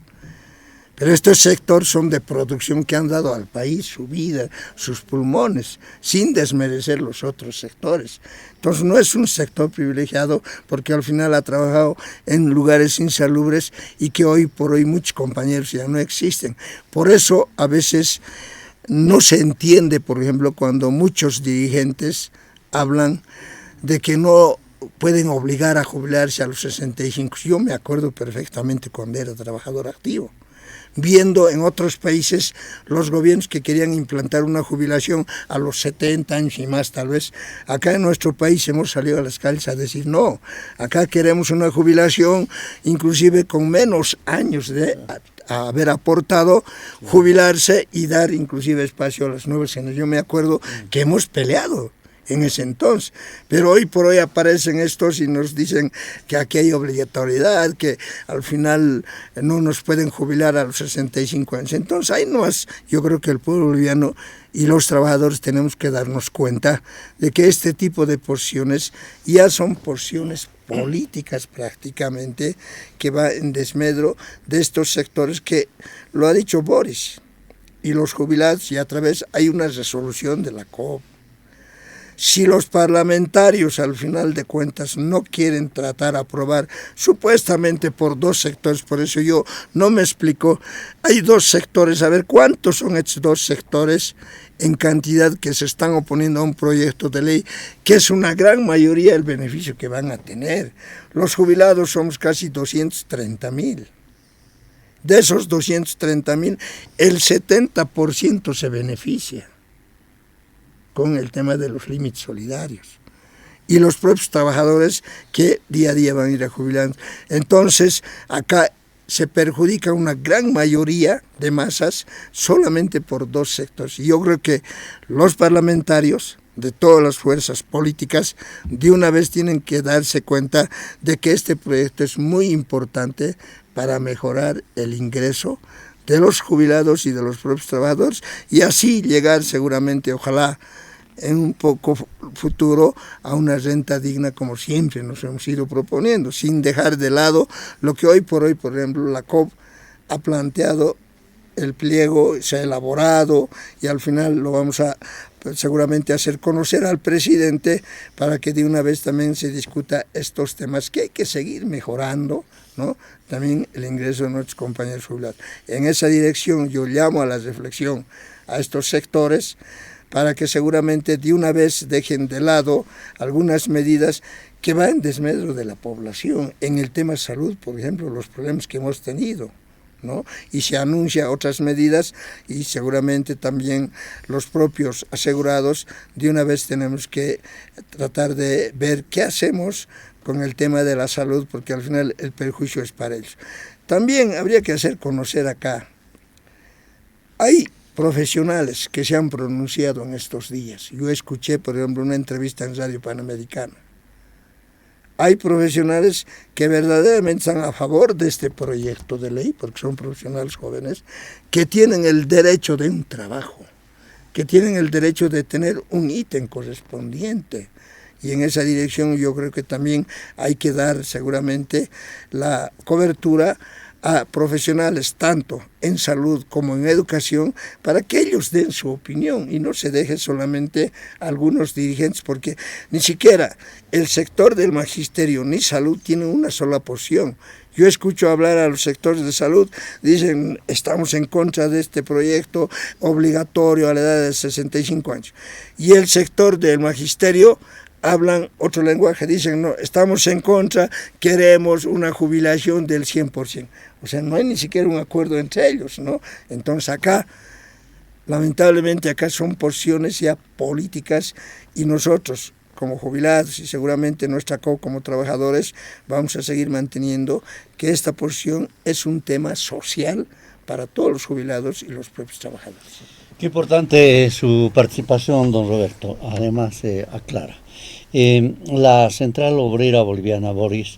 Pero estos sectores son de producción que han dado al país su vida, sus pulmones, sin desmerecer los otros sectores. Entonces no es un sector privilegiado porque al final ha trabajado en lugares insalubres y que hoy por hoy muchos compañeros ya no existen. Por eso a veces no se entiende, por ejemplo, cuando muchos dirigentes hablan de que no pueden obligar a jubilarse a los 65. Yo me acuerdo perfectamente cuando era trabajador activo, viendo en otros países los gobiernos que querían implantar una jubilación a los 70 años y más tal vez. Acá en nuestro país hemos salido a las calles a decir no, acá queremos una jubilación inclusive con menos años de haber aportado, jubilarse y dar inclusive espacio a las nuevas generaciones. Yo me acuerdo que hemos peleado en ese entonces, pero hoy por hoy aparecen estos y nos dicen que aquí hay obligatoriedad, que al final no nos pueden jubilar a los 65 años. Entonces ahí nomás yo creo que el pueblo boliviano y los trabajadores tenemos que darnos cuenta de que este tipo de posiciones ya son posiciones políticas prácticamente, que va en desmedro de estos sectores que lo ha dicho Boris y los jubilados, y a través hay una resolución de la COP. Si los parlamentarios al final de cuentas no quieren tratar de aprobar, supuestamente por dos sectores, por eso yo no me explico, hay dos sectores, a ver cuántos son estos dos sectores en cantidad que se están oponiendo a un proyecto de ley, que es una gran mayoría el beneficio que van a tener. Los jubilados somos casi 230.000. De esos 230.000, el 70% se beneficia con el tema de los límites solidarios. Y los propios trabajadores que día a día van a ir a jubilar. Entonces, acá se perjudica una gran mayoría de masas solamente por dos sectores. Y yo creo que los parlamentarios de todas las fuerzas políticas de una vez tienen que darse cuenta de que este proyecto es muy importante para mejorar el ingreso de los jubilados y de los propios trabajadores, y así llegar seguramente, ojalá, en un poco futuro, a una renta digna como siempre nos hemos ido proponiendo, sin dejar de lado lo que hoy por hoy, por ejemplo, la COP ha planteado. El pliego se ha elaborado y al final lo vamos a seguramente hacer conocer al presidente para que de una vez también se discuta estos temas que hay que seguir mejorando, ¿no? También el ingreso de nuestros compañeros jubilados. En esa dirección yo llamo a la reflexión a estos sectores para que seguramente de una vez dejen de lado algunas medidas que van en desmedro de la población. En el tema salud, por ejemplo, los problemas que hemos tenido, ¿no? Y se anuncia otras medidas y seguramente también los propios asegurados de una vez tenemos que tratar de ver qué hacemos con el tema de la salud, porque al final el perjuicio es para ellos. También habría que hacer conocer acá, hay profesionales que se han pronunciado en estos días. Yo escuché, por ejemplo, una entrevista en Radio Panamericana. Hay profesionales que verdaderamente están a favor de este proyecto de ley, porque son profesionales jóvenes, que tienen el derecho de un trabajo, que tienen el derecho de tener un ítem correspondiente. Y en esa dirección yo creo que también hay que dar seguramente la cobertura a profesionales tanto en salud como en educación para que ellos den su opinión y no se deje solamente a algunos dirigentes, porque ni siquiera el sector del magisterio ni salud tiene una sola posición. Yo escucho hablar a los sectores de salud, dicen estamos en contra de este proyecto obligatorio a la edad de 65 años. Y el sector del magisterio hablan otro lenguaje, dicen no, estamos en contra, queremos una jubilación del 100%. O sea, no hay ni siquiera un acuerdo entre ellos, ¿no? Entonces acá, lamentablemente acá son posiciones ya políticas y nosotros como jubilados y seguramente nuestra COP como trabajadores vamos a seguir manteniendo que esta posición es un tema social para todos los jubilados y los propios trabajadores. Qué importante es su participación, don Roberto. Además, aclara. La Central Obrera Boliviana, Boris,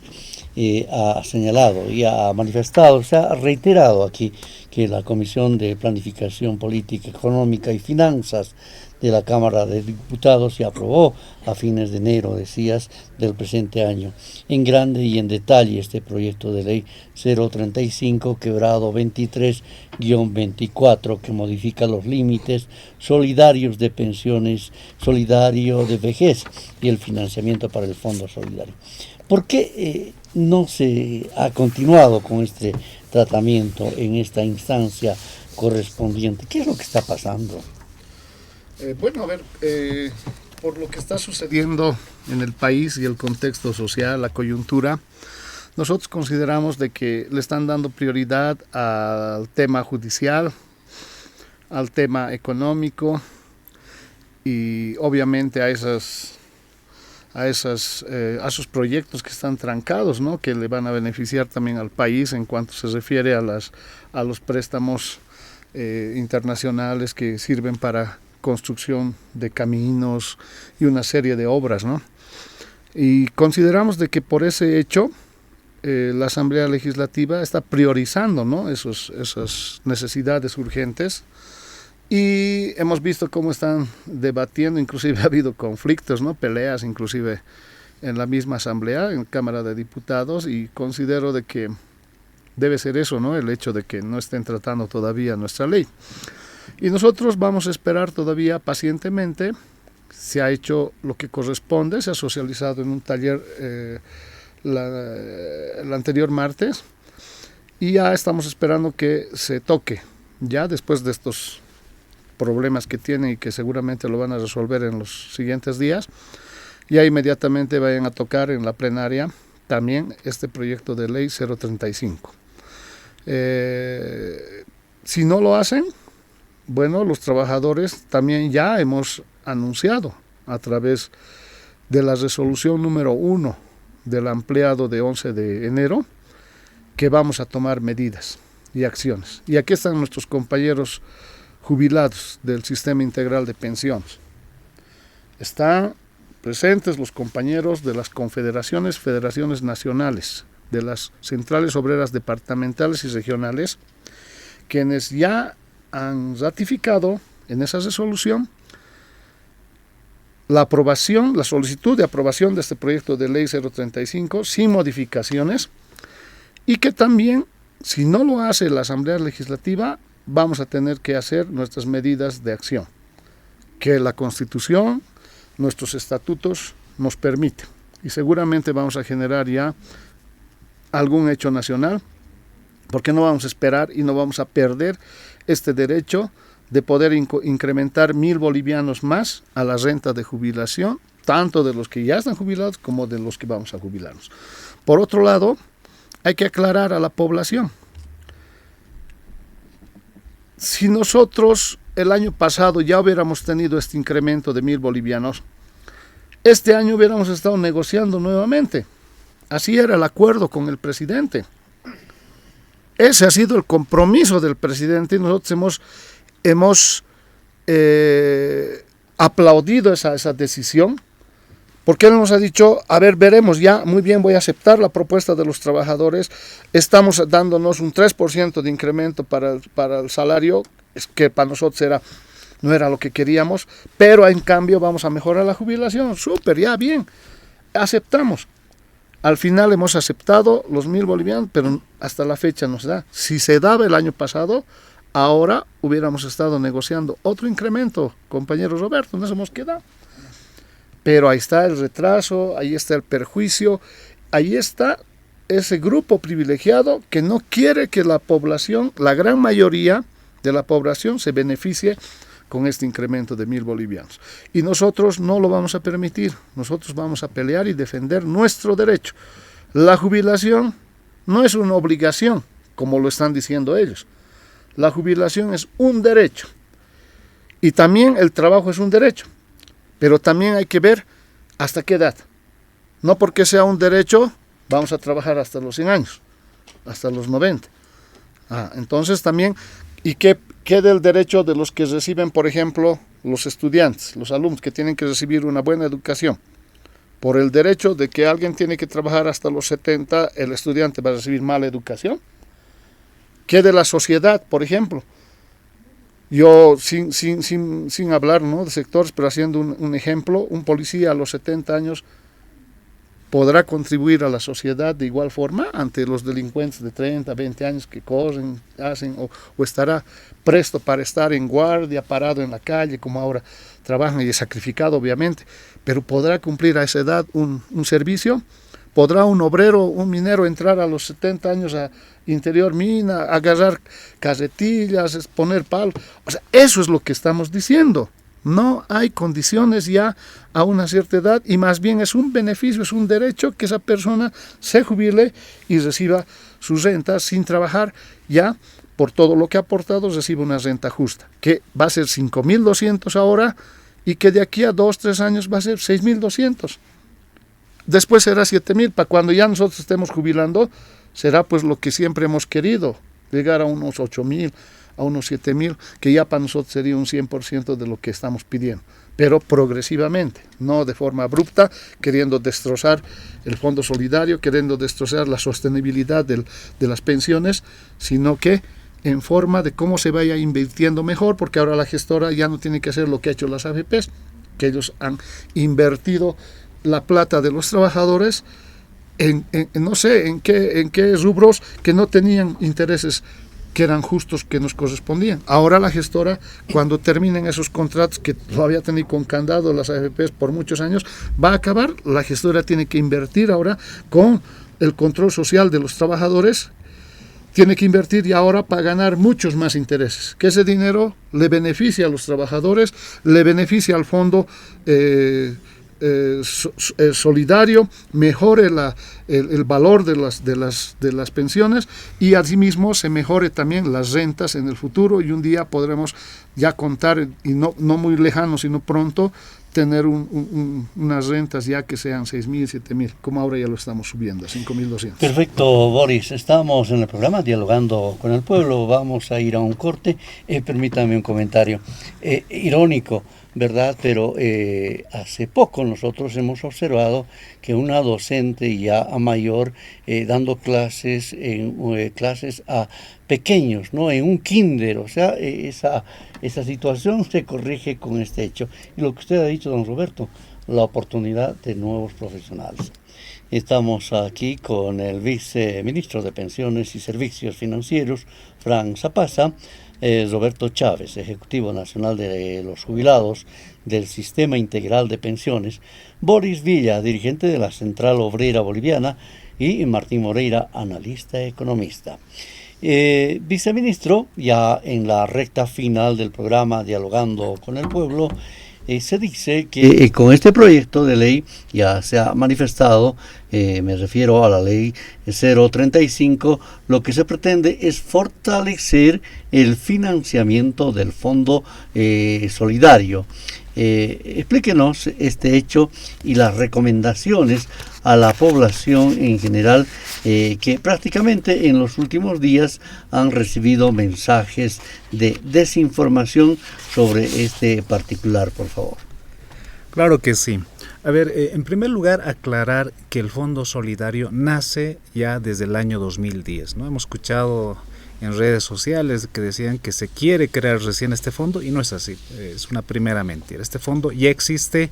ha señalado y ha manifestado, se ha reiterado aquí que la Comisión de Planificación Política, Económica y Finanzas de la Cámara de Diputados se aprobó a fines de enero, decías, del presente año, en grande y en detalle este proyecto de ley 035-23-24 que modifica los límites solidarios de pensiones, solidario de vejez y el financiamiento para el Fondo Solidario. ¿Por qué no se ha continuado con este tratamiento en esta instancia correspondiente? ¿Qué es lo que está pasando? Bueno, a ver, por lo que está sucediendo en el país y el contexto social, la coyuntura, nosotros consideramos de que le están dando prioridad al tema judicial, al tema económico y obviamente a esos proyectos que están trancados, ¿no? Que le van a beneficiar también al país en cuanto se refiere a los préstamos internacionales que sirven para construcción de caminos y una serie de obras, ¿no? Y consideramos de que por ese hecho la Asamblea Legislativa está priorizando, ¿no? esas necesidades urgentes, y hemos visto cómo están debatiendo, inclusive ha habido conflictos, ¿no? Peleas inclusive en la misma Asamblea, en Cámara de Diputados, y considero de que debe ser eso, ¿no? El hecho de que no estén tratando todavía nuestra ley. Y nosotros vamos a esperar todavía pacientemente. Se ha hecho lo que corresponde, se ha socializado en un taller el anterior martes y ya estamos esperando que se toque, ya después de estos problemas que tienen y que seguramente lo van a resolver en los siguientes días, ya inmediatamente vayan a tocar en la plenaria también este proyecto de ley 035. Si no lo hacen, bueno, los trabajadores también ya hemos anunciado a través de la resolución número 1 del ampliado de 11 de enero que vamos a tomar medidas y acciones. Y aquí están nuestros compañeros jubilados del Sistema Integral de Pensiones. Están presentes los compañeros de las confederaciones, federaciones nacionales de las centrales obreras departamentales y regionales, quienes ya han ratificado en esa resolución la solicitud de aprobación de este proyecto de ley 035 sin modificaciones, y que también, si no lo hace la Asamblea Legislativa, vamos a tener que hacer nuestras medidas de acción, que la Constitución, nuestros estatutos nos permiten, y seguramente vamos a generar ya algún hecho nacional, porque no vamos a esperar y no vamos a perder este derecho de poder incrementar 1.000 bolivianos más a la renta de jubilación, tanto de los que ya están jubilados como de los que vamos a jubilarnos. Por otro lado, hay que aclarar a la población. Si nosotros el año pasado ya hubiéramos tenido este incremento de 1.000 bolivianos, este año hubiéramos estado negociando nuevamente. Así era el acuerdo con el presidente. Ese ha sido el compromiso del presidente y nosotros hemos aplaudido esa decisión, porque él nos ha dicho, a ver, veremos ya, muy bien, voy a aceptar la propuesta de los trabajadores, estamos dándonos un 3% de incremento para el salario, que para nosotros no era lo que queríamos, pero en cambio vamos a mejorar la jubilación, súper, ya, bien, aceptamos. Al final hemos aceptado los 1.000 bolivianos, pero hasta la fecha no se da. Si se daba el año pasado, ahora hubiéramos estado negociando otro incremento, compañero Roberto, nos hemos quedado. Pero ahí está el retraso, ahí está el perjuicio, ahí está ese grupo privilegiado que no quiere que la población, la gran mayoría de la población, se beneficie con este incremento de 1.000 bolivianos. Y nosotros no lo vamos a permitir, nosotros vamos a pelear y defender nuestro derecho. La jubilación no es una obligación, como lo están diciendo ellos. La jubilación es un derecho. Y también el trabajo es un derecho. Pero también hay que ver hasta qué edad. No porque sea un derecho, vamos a trabajar hasta los 100 años, hasta los 90. Entonces también, ¿y qué del derecho de los que reciben, por ejemplo, los estudiantes, los alumnos que tienen que recibir una buena educación? Por el derecho de que alguien tiene que trabajar hasta los 70, el estudiante va a recibir mala educación. ¿Qué de la sociedad, por ejemplo? Yo, sin hablar, ¿no?, de sectores, pero haciendo un ejemplo, un policía a los 70 años podrá contribuir a la sociedad de igual forma ante los delincuentes de 30, 20 años que corren, hacen, o estará presto para estar en guardia, parado en la calle, como ahora trabajan, y es sacrificado obviamente, pero podrá cumplir a esa edad un servicio. ¿Podrá un obrero, un minero entrar a los 70 años a interior mina, agarrar carretillas, poner palos? O sea, eso es lo que estamos diciendo. No hay condiciones ya a una cierta edad, y más bien es un beneficio, es un derecho que esa persona se jubile y reciba su renta sin trabajar, ya por todo lo que ha aportado recibe una renta justa, que va a ser 5.200 ahora, y que de aquí a 2-3 años va a ser 6.200. Después será 7.000, para cuando ya nosotros estemos jubilando, será pues lo que siempre hemos querido, llegar a unos 8.000, a unos 7.000, que ya para nosotros sería un 100% de lo que estamos pidiendo, pero progresivamente, no de forma abrupta, queriendo destrozar el fondo solidario, queriendo destrozar la sostenibilidad de las pensiones, sino que en forma de cómo se vaya invirtiendo mejor, porque ahora la gestora ya no tiene que hacer lo que ha hecho las AFPs, que ellos han invertido la plata de los trabajadores no sé en qué rubros que no tenían intereses que eran justos, que nos correspondían. Ahora la gestora, cuando terminen esos contratos que lo había tenido con candado las AFPs por muchos años, va a acabar. La gestora tiene que invertir ahora con el control social de los trabajadores, tiene que invertir y ahora para ganar muchos más intereses, que ese dinero le beneficia a los trabajadores, le beneficia al fondo solidario, mejore el valor de las pensiones, y asimismo se mejore también las rentas en el futuro, y un día podremos ya contar, y no muy lejano sino pronto, tener unas rentas ya que sean 6.000, 7.000, como ahora ya lo estamos subiendo, 5.200. Perfecto, Boris. Estamos en el programa Dialogando con el Pueblo. Vamos a ir a un corte. Permítame un comentario irónico. ¿verdad? Pero hace poco nosotros hemos observado que una docente ya mayor dando clases clases a pequeños, ¿no? En un kinder, o sea, esa situación se corrige con este hecho. Y lo que usted ha dicho, don Roberto, la oportunidad de nuevos profesionales. Estamos aquí con el viceministro de Pensiones y Servicios Financieros, Fran Zapasa, Roberto Chávez, Ejecutivo Nacional de los Jubilados del Sistema Integral de Pensiones, Boris Villa, dirigente de la Central Obrera Boliviana, y Martín Moreira, analista economista. Viceministro, ya en la recta final del programa Dialogando con el Pueblo, se dice que con este proyecto de ley ya se ha manifestado, me refiero a la ley 035, lo que se pretende es fortalecer el financiamiento del Fondo Solidario. Explíquenos este hecho y las recomendaciones a la población en general, que prácticamente en los últimos días han recibido mensajes de desinformación sobre este particular, por favor. Claro que sí. A ver, en primer lugar, aclarar que el Fondo Solidario nace ya desde el año 2010, ¿no? Hemos escuchado en redes sociales que decían que se quiere crear recién este fondo, y no es así, es una primera mentira. Este fondo ya existe,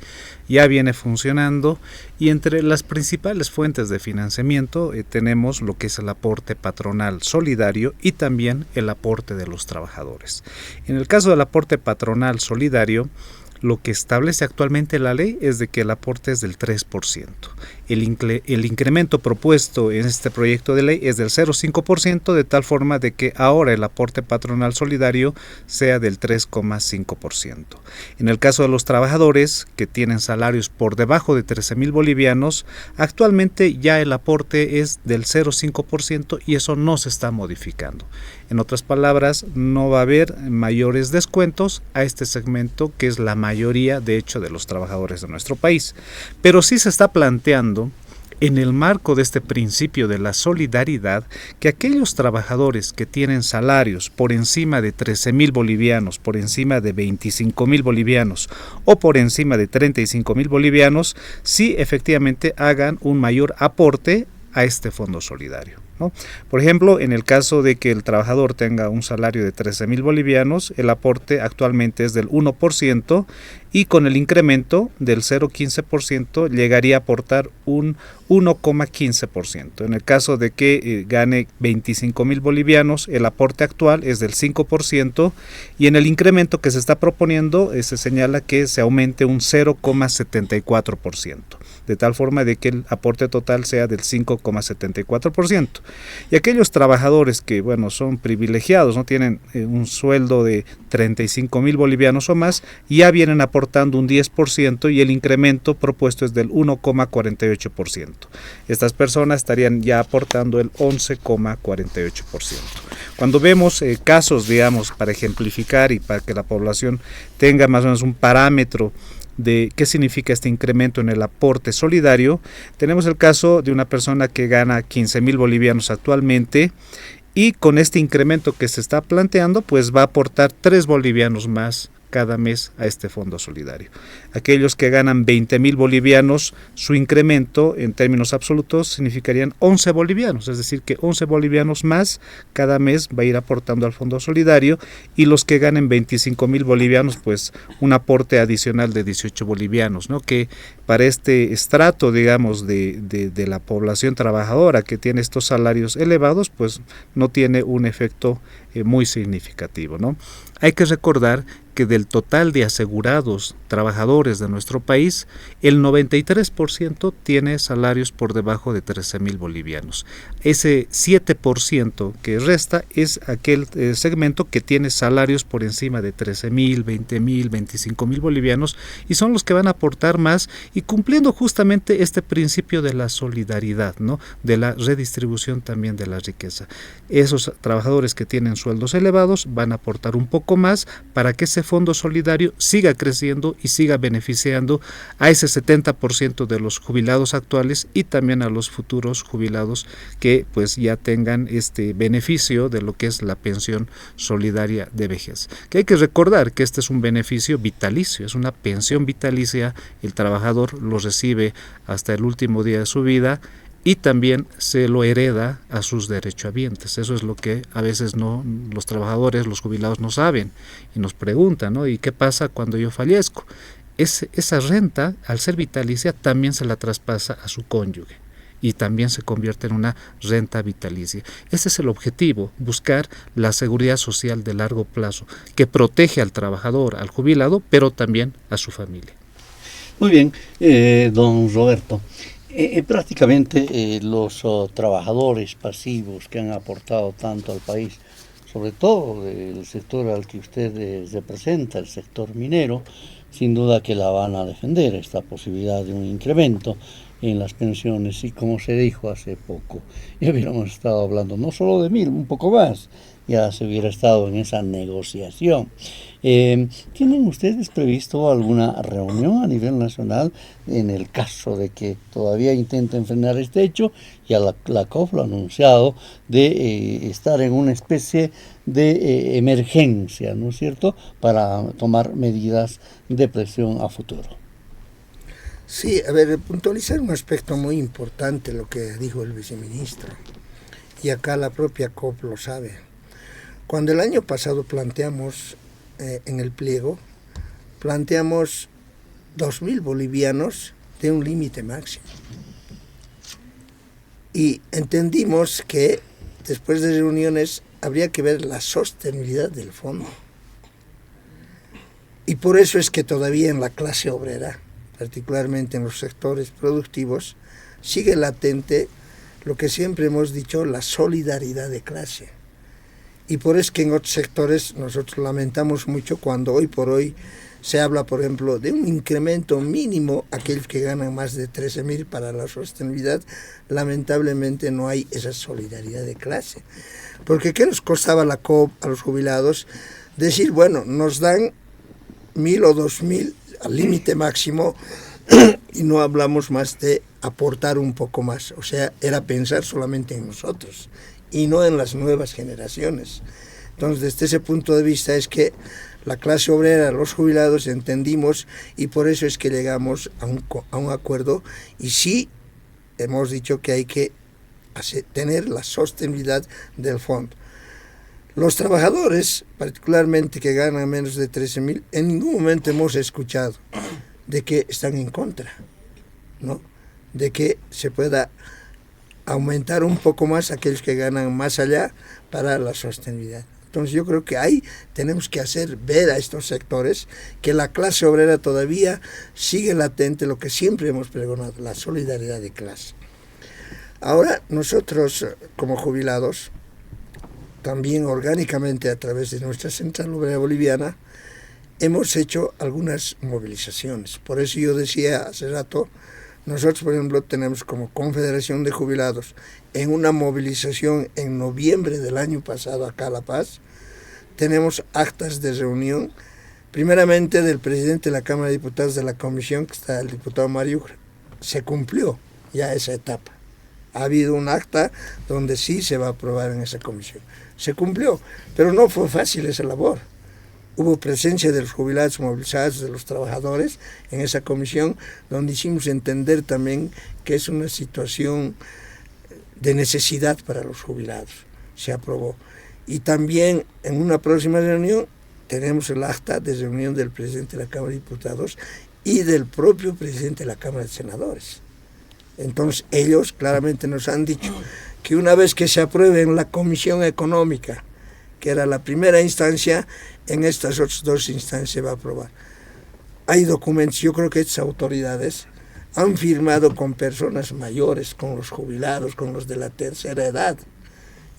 ya viene funcionando, y entre las principales fuentes de financiamiento tenemos lo que es el aporte patronal solidario y también el aporte de los trabajadores. En el caso del aporte patronal solidario, lo que establece actualmente la ley es de que el aporte es del 3%. El incremento propuesto en este proyecto de ley es del 0,5%, de tal forma de que ahora el aporte patronal solidario sea del 3,5%. En el caso de los trabajadores que tienen salarios por debajo de 13,000 bolivianos, actualmente ya el aporte es del 0,5% y eso no se está modificando. En otras palabras, no va a haber mayores descuentos a este segmento, que es la mayoría, de hecho, de los trabajadores de nuestro país. Pero sí se está planteando, en el marco de este principio de la solidaridad, que aquellos trabajadores que tienen salarios por encima de 13,000 bolivianos, por encima de 25,000 bolivianos o por encima de 35,000 bolivianos, sí efectivamente hagan un mayor aporte a este fondo solidario, ¿no? Por ejemplo, en el caso de que el trabajador tenga un salario de 13,000 bolivianos, el aporte actualmente es del 1%, y con el incremento del 0,15% llegaría a aportar un 1,15%. En el caso de que gane 25,000 bolivianos, el aporte actual es del 5%, y en el incremento que se está proponiendo se señala que se aumente un 0,74%, de tal forma de que el aporte total sea del 5,74%. Y aquellos trabajadores que, bueno, son privilegiados, no tienen un sueldo de 35,000 bolivianos o más, ya vienen aportando un 10%, y el incremento propuesto es del 1,48%. Estas personas estarían ya aportando el 11,48%. Cuando vemos casos, digamos, para ejemplificar y para que la población tenga más o menos un parámetro de qué significa este incremento en el aporte solidario, tenemos el caso de una persona que gana 15,000 bolivianos actualmente, y con este incremento que se está planteando, pues va a aportar 3 bolivianos más cada mes a este fondo solidario. Aquellos que ganan 20,000 bolivianos, su incremento en términos absolutos significarían 11 bolivianos, es decir, que 11 bolivianos más cada mes va a ir aportando al fondo solidario, y los que ganen 25,000 bolivianos, pues un aporte adicional de 18 bolivianos, ¿no? Que para este estrato, digamos, de la población trabajadora que tiene estos salarios elevados, pues no tiene un efecto muy significativo, ¿no? Hay que recordar que del total de asegurados trabajadores de nuestro país, el 93% tiene salarios por debajo de 13,000 bolivianos. Ese 7% que resta es aquel segmento que tiene salarios por encima de 13,000, 20,000, 25,000 bolivianos, y son los que van a aportar más, y cumpliendo justamente este principio de la solidaridad, ¿no? De la redistribución también de la riqueza. Esos trabajadores que tienen sueldos elevados van a aportar un poco más para que ese fondo solidario siga creciendo y siga beneficiando a ese 70% de los jubilados actuales y también a los futuros jubilados que pues ya tengan este beneficio de lo que es la pensión solidaria de vejez. Que hay que recordar que este es un beneficio vitalicio, es una pensión vitalicia, el trabajador lo recibe hasta el último día de su vida y también se lo hereda a sus derechohabientes. Eso es lo que a veces no los trabajadores, los jubilados no saben y nos preguntan, ¿no? ¿Y qué pasa cuando yo fallezco? Esa renta, al ser vitalicia, también se la traspasa a su cónyuge y también se convierte en una renta vitalicia. Ese es el objetivo, buscar la seguridad social de largo plazo, que protege al trabajador, al jubilado, pero también a su familia. Muy bien, don Roberto. Prácticamente los trabajadores pasivos que han aportado tanto al país, sobre todo el sector al que usted representa, el sector minero, sin duda que la van a defender, esta posibilidad de un incremento en las pensiones, y como se dijo hace poco, ya hubiéramos estado hablando no solo de 1.000, un poco más, ya se hubiera estado en esa negociación. ¿Tienen ustedes previsto alguna reunión a nivel nacional en el caso de que todavía intenten frenar este hecho? Ya la COF lo ha anunciado de estar en una especie de emergencia, ¿no es cierto?, para tomar medidas de presión a futuro. Sí, a ver, puntualizar un aspecto muy importante, lo que dijo el viceministro, y acá la propia COP lo sabe. Cuando el año pasado planteamos en el pliego, planteamos 2.000 bolivianos de un límite máximo. Y entendimos que después de reuniones habría que ver la sostenibilidad del fondo. Y por eso es que todavía en la clase obrera, particularmente en los sectores productivos, sigue latente lo que siempre hemos dicho, la solidaridad de clase. Y por eso es que en otros sectores nosotros lamentamos mucho cuando hoy por hoy se habla, por ejemplo, de un incremento mínimo a aquellos que ganan más de 13.000 para la sostenibilidad. Lamentablemente no hay esa solidaridad de clase. Porque ¿qué nos costaba la COP a los jubilados? Decir, bueno, nos dan 1.000 o 2.000 al límite máximo y no hablamos más de aportar un poco más. O sea, era pensar solamente en nosotros y no en las nuevas generaciones. Entonces, desde ese punto de vista es que la clase obrera, los jubilados, entendimos, y por eso es que llegamos a un acuerdo, y sí hemos dicho que hay que tener la sostenibilidad del fondo. Los trabajadores, particularmente que ganan menos de 13.000, en ningún momento hemos escuchado de que están en contra, ¿no?, de que se pueda aumentar un poco más aquellos que ganan más allá para la sostenibilidad. Entonces yo creo que ahí tenemos que hacer ver a estos sectores que la clase obrera todavía sigue latente lo que siempre hemos pregonado, la solidaridad de clase. Ahora nosotros como jubilados, también orgánicamente a través de nuestra Central Obrera Boliviana, hemos hecho algunas movilizaciones. Por eso yo decía hace rato, nosotros, por ejemplo, tenemos como Confederación de Jubilados en una movilización en noviembre del año pasado acá a La Paz, tenemos actas de reunión, primeramente del presidente de la Cámara de Diputados de la Comisión, que está el diputado Mario. Se cumplió ya esa etapa. Ha habido un acta donde sí se va a aprobar en esa comisión. Se cumplió, pero no fue fácil esa labor. Hubo presencia de los jubilados movilizados, de los trabajadores en esa comisión, donde hicimos entender también que es una situación de necesidad para los jubilados. Se aprobó. Y también en una próxima reunión tenemos el acta de reunión del presidente de la Cámara de Diputados y del propio presidente de la Cámara de Senadores. Entonces ellos claramente nos han dicho que una vez que se apruebe en la Comisión Económica, que era la primera instancia, en estas otras dos instancias se va a aprobar. Hay documentos, yo creo que estas autoridades han firmado con personas mayores, con los jubilados, con los de la tercera edad,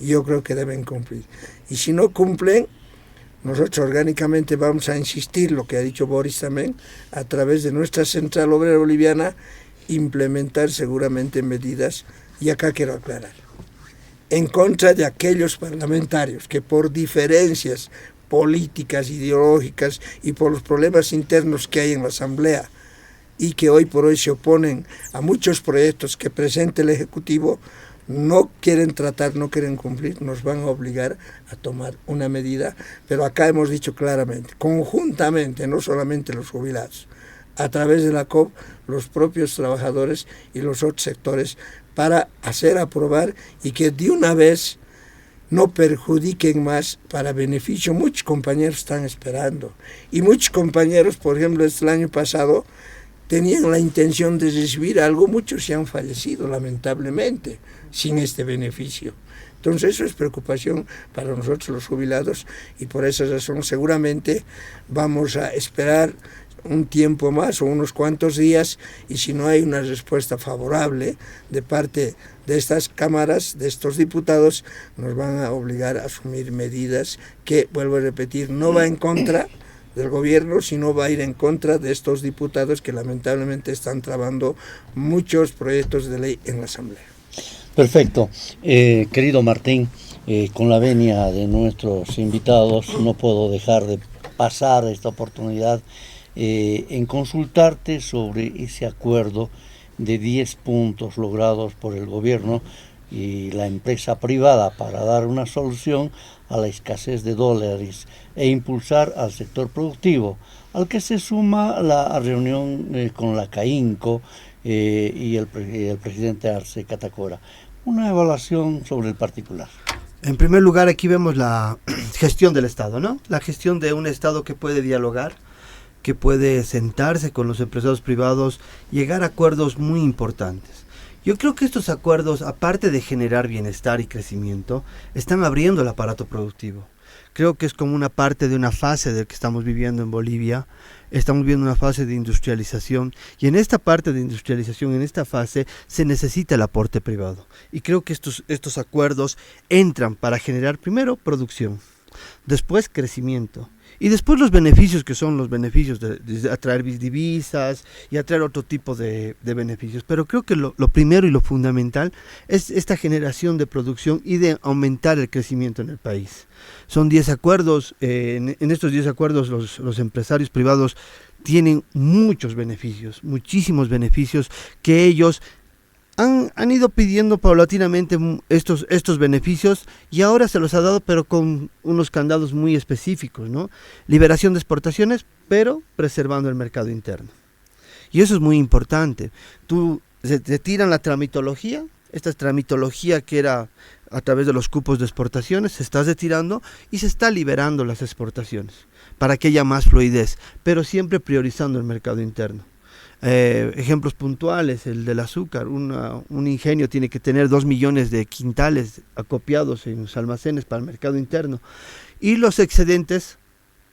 y yo creo que deben cumplir. Y si no cumplen, nosotros orgánicamente vamos a insistir, lo que ha dicho Boris también, a través de nuestra Central Obrera Boliviana, implementar seguramente medidas, y acá quiero aclarar, en contra de aquellos parlamentarios que por diferencias políticas, ideológicas y por los problemas internos que hay en la Asamblea y que hoy por hoy se oponen a muchos proyectos que presenta el Ejecutivo, no quieren tratar, no quieren cumplir, nos van a obligar a tomar una medida, pero acá hemos dicho claramente, conjuntamente, no solamente los jubilados, a través de la COP, los propios trabajadores y los otros sectores, para hacer aprobar y que de una vez no perjudiquen más para beneficio. Muchos compañeros están esperando y muchos compañeros, por ejemplo, el año pasado, tenían la intención de recibir algo, muchos se han fallecido lamentablemente sin este beneficio. Entonces eso es preocupación para nosotros los jubilados y por esa razón seguramente vamos a esperar un tiempo más o unos cuantos días y si no hay una respuesta favorable de parte de estas cámaras, de estos diputados, nos van a obligar a asumir medidas que, vuelvo a repetir, no va en contra del gobierno, sino va a ir en contra de estos diputados que lamentablemente están trabando muchos proyectos de ley en la Asamblea. Perfecto. Querido Martín, con la venia de nuestros invitados, no puedo dejar de pasar esta oportunidad en consultarte sobre ese acuerdo de 10 puntos logrados por el gobierno y la empresa privada para dar una solución a la escasez de dólares e impulsar al sector productivo, al que se suma la reunión con la CAINCO y el presidente Arce Catacora. Una evaluación sobre el particular. En primer lugar, aquí vemos la gestión del Estado, ¿no? La gestión de un Estado que puede dialogar, que puede sentarse con los empresarios privados, llegar a acuerdos muy importantes. Yo creo que estos acuerdos, aparte de generar bienestar y crecimiento, están abriendo el aparato productivo. Creo que es como una parte de una fase de que estamos viviendo en Bolivia. Estamos viviendo una fase de industrialización y en esta parte de industrialización, en esta fase, se necesita el aporte privado. Y creo que estos acuerdos entran para generar primero producción, después crecimiento. Y después los beneficios, que son los beneficios de atraer divisas y atraer otro tipo de beneficios. Pero creo que lo primero y lo fundamental es esta generación de producción y de aumentar el crecimiento en el país. Son 10 acuerdos, en estos 10 acuerdos los empresarios privados tienen muchos beneficios, muchísimos beneficios que ellos han ido pidiendo paulatinamente estos beneficios y ahora se los ha dado, pero con unos candados muy específicos, ¿no? Liberación de exportaciones, pero preservando el mercado interno. Y eso es muy importante. Se tiran la tramitología, esta tramitología que era a través de los cupos de exportaciones, se está retirando y se está liberando las exportaciones para que haya más fluidez, pero siempre priorizando el mercado interno. Ejemplos puntuales, el del azúcar, un ingenio tiene que tener 2 millones de quintales acopiados en los almacenes para el mercado interno y los excedentes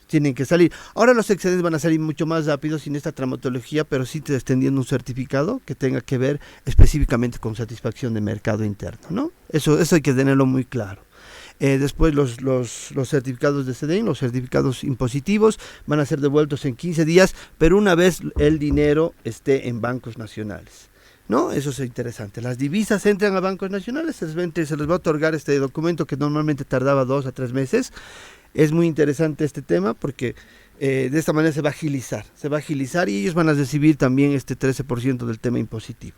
tienen que salir. Ahora los excedentes van a salir mucho más rápido sin esta tramitología, pero sí extendiendo un certificado que tenga que ver específicamente con satisfacción de mercado interno, ¿no? Eso hay que tenerlo muy claro. Después los certificados de SEDEN, los certificados impositivos, van a ser devueltos en 15 días, pero una vez el dinero esté en bancos nacionales, ¿no? Eso es interesante. Las divisas entran a bancos nacionales, se les va a otorgar este documento que normalmente tardaba 2 a 3 meses. Es muy interesante este tema porque de esta manera se va a agilizar y ellos van a recibir también este 13% del tema impositivo.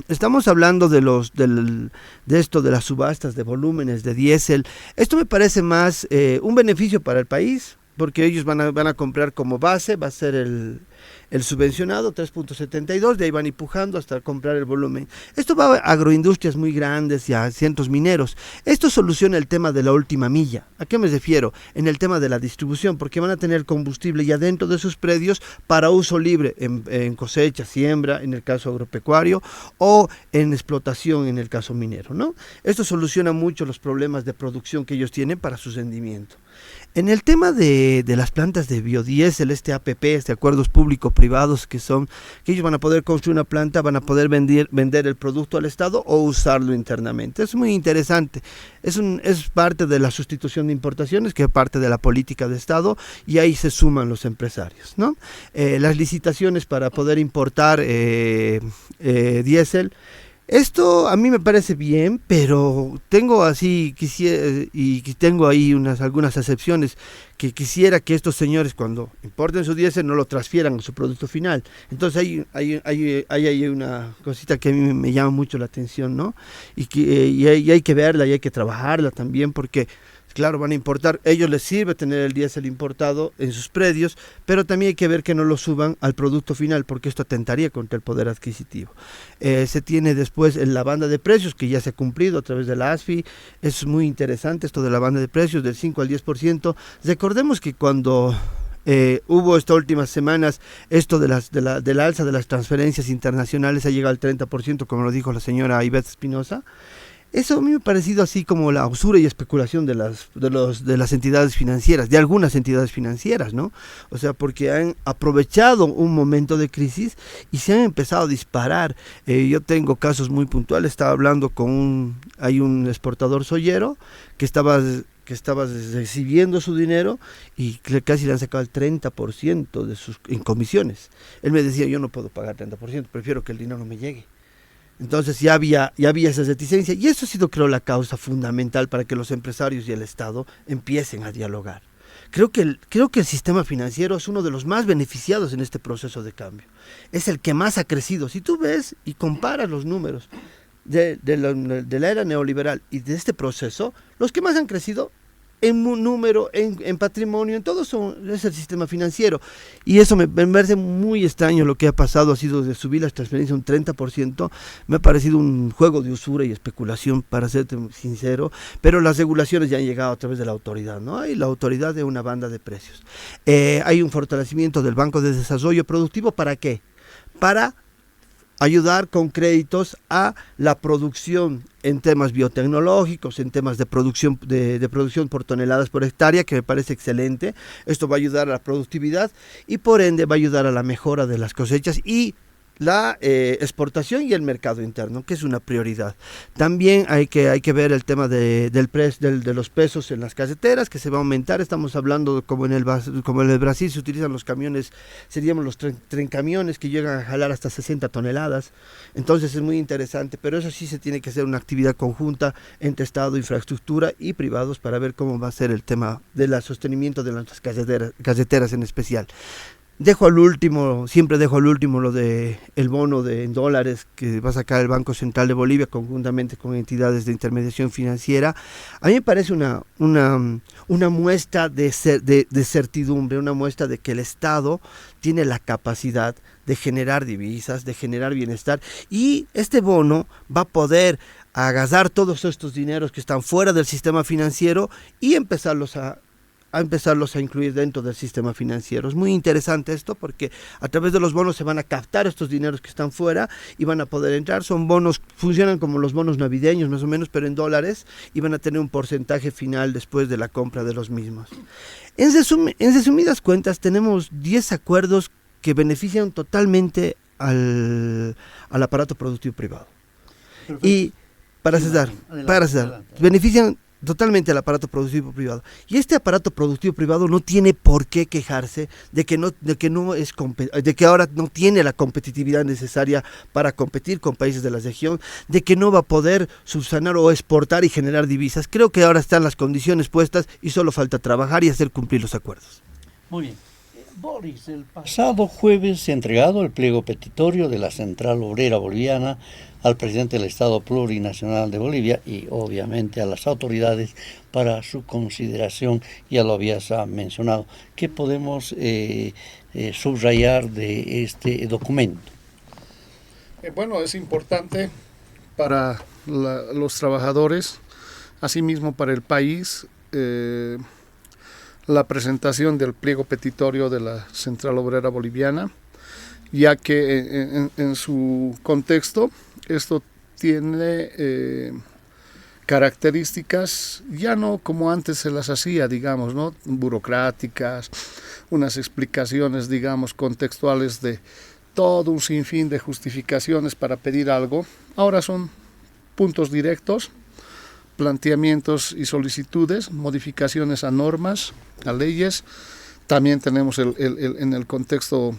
Estamos hablando de esto de las subastas de volúmenes de diésel. Esto me parece más un beneficio para el país, porque ellos van a comprar como base, va a ser el subvencionado 3.72, de ahí van empujando hasta comprar el volumen. Esto va a agroindustrias muy grandes y a centros mineros. Esto soluciona el tema de la última milla. ¿A qué me refiero? En el tema de la distribución, porque van a tener combustible ya dentro de sus predios para uso libre en cosecha, siembra, en el caso agropecuario, o en explotación en el caso minero, ¿no? Esto soluciona mucho los problemas de producción que ellos tienen para su rendimiento. En el tema de las plantas de biodiesel, APP, acuerdos público-privados que ellos van a poder construir una planta, van a poder vender el producto al Estado o usarlo internamente. Es muy interesante. Es parte de la sustitución de importaciones, que es parte de la política de Estado, y ahí se suman los empresarios, ¿no? Las licitaciones para poder importar diésel. Esto a mí me parece bien, pero tengo ahí algunas excepciones, que quisiera que estos señores, cuando importen su diésel, no lo transfieran a su producto final. Entonces hay una cosita que a mí me llama mucho la atención, ¿no? Y hay que verla y hay que trabajarla también, porque claro, van a importar, ellos les sirve tener el diésel importado en sus predios, pero también hay que ver que no lo suban al producto final, porque esto atentaría contra el poder adquisitivo. Se tiene después la banda de precios, que ya se ha cumplido a través de la ASFI. Es muy interesante esto de la banda de precios, del 5 al 10%. Recordemos que cuando hubo estas últimas semanas esto de la alza de las transferencias internacionales, ha llegado al 30%, como lo dijo la señora Ivette Espinosa. Eso a mí me ha parecido así como la usura y especulación de las entidades financieras, de algunas entidades financieras, ¿no? O sea, porque han aprovechado un momento de crisis y se han empezado a disparar. Yo tengo casos muy puntuales. Estaba hablando hay un exportador soyero que estaba recibiendo su dinero y casi le han sacado el 30% en comisiones. Él me decía, yo no puedo pagar 30%, prefiero que el dinero no me llegue. Entonces ya había esa reticencia, y eso ha sido, creo, la causa fundamental para que los empresarios y el Estado empiecen a dialogar. Creo que el sistema financiero es uno de los más beneficiados en este proceso de cambio. Es el que más ha crecido. Si tú ves y comparas los números de la era neoliberal y de este proceso, los que más han crecido en número, en patrimonio, en todo es el sistema financiero. Y eso me parece muy extraño. Lo que ha pasado ha sido de subir las transferencias un 30%. Me ha parecido un juego de usura y especulación, para serte sincero, pero las regulaciones ya han llegado a través de la autoridad, ¿no? Hay la autoridad de una banda de precios. Hay un fortalecimiento del Banco de Desarrollo Productivo. ¿Para qué? Para ayudar con créditos a la producción en temas biotecnológicos, en temas de producción por toneladas por hectárea, que me parece excelente. Esto va a ayudar a la productividad y por ende va a ayudar a la mejora de las cosechas y la exportación y el mercado interno, que es una prioridad. También hay que ver el tema de los pesos en las carreteras, que se va a aumentar. Estamos hablando como en el Brasil se utilizan los camiones, seríamos los trencamiones que llegan a jalar hasta 60 toneladas. Entonces es muy interesante, pero eso sí se tiene que hacer una actividad conjunta entre Estado, infraestructura y privados para ver cómo va a ser el tema del sostenimiento de nuestras carreteras en especial. Siempre dejo al último lo de el bono en dólares que va a sacar el Banco Central de Bolivia conjuntamente con entidades de intermediación financiera. A mí me parece una muestra de certidumbre, una muestra de que el Estado tiene la capacidad de generar divisas, de generar bienestar, y este bono va a poder agasar todos estos dineros que están fuera del sistema financiero y empezarlos a incluir dentro del sistema financiero. Es muy interesante esto, porque a través de los bonos se van a captar estos dineros que están fuera y van a poder entrar. Son bonos, funcionan como los bonos navideños más o menos, pero en dólares, y van a tener un porcentaje final después de la compra de los mismos. En resumidas cuentas, tenemos 10 acuerdos que benefician totalmente al aparato productivo privado. Perfecto. Y para cesar, benefician totalmente al aparato productivo privado. Y este aparato productivo privado no tiene por qué quejarse de que ahora no tiene la competitividad necesaria para competir con países de la región, de que no va a poder subsanar o exportar y generar divisas. Creo que ahora están las condiciones puestas y solo falta trabajar y hacer cumplir los acuerdos. Muy bien. Boris, el pasado jueves se ha entregado el pliego petitorio de la Central Obrera Boliviana al presidente del Estado Plurinacional de Bolivia y obviamente a las autoridades para su consideración. Ya lo habías mencionado. ¿Qué podemos subrayar de este documento? Bueno, es importante para los trabajadores, asimismo para el país, la presentación del pliego petitorio de la Central Obrera Boliviana, ya que en su contexto esto tiene características ya no como antes se las hacía, digamos, ¿no? Burocráticas, unas explicaciones, digamos, contextuales de todo un sinfín de justificaciones para pedir algo. Ahora son puntos directos, planteamientos y solicitudes, modificaciones a normas, a leyes. También tenemos en el contexto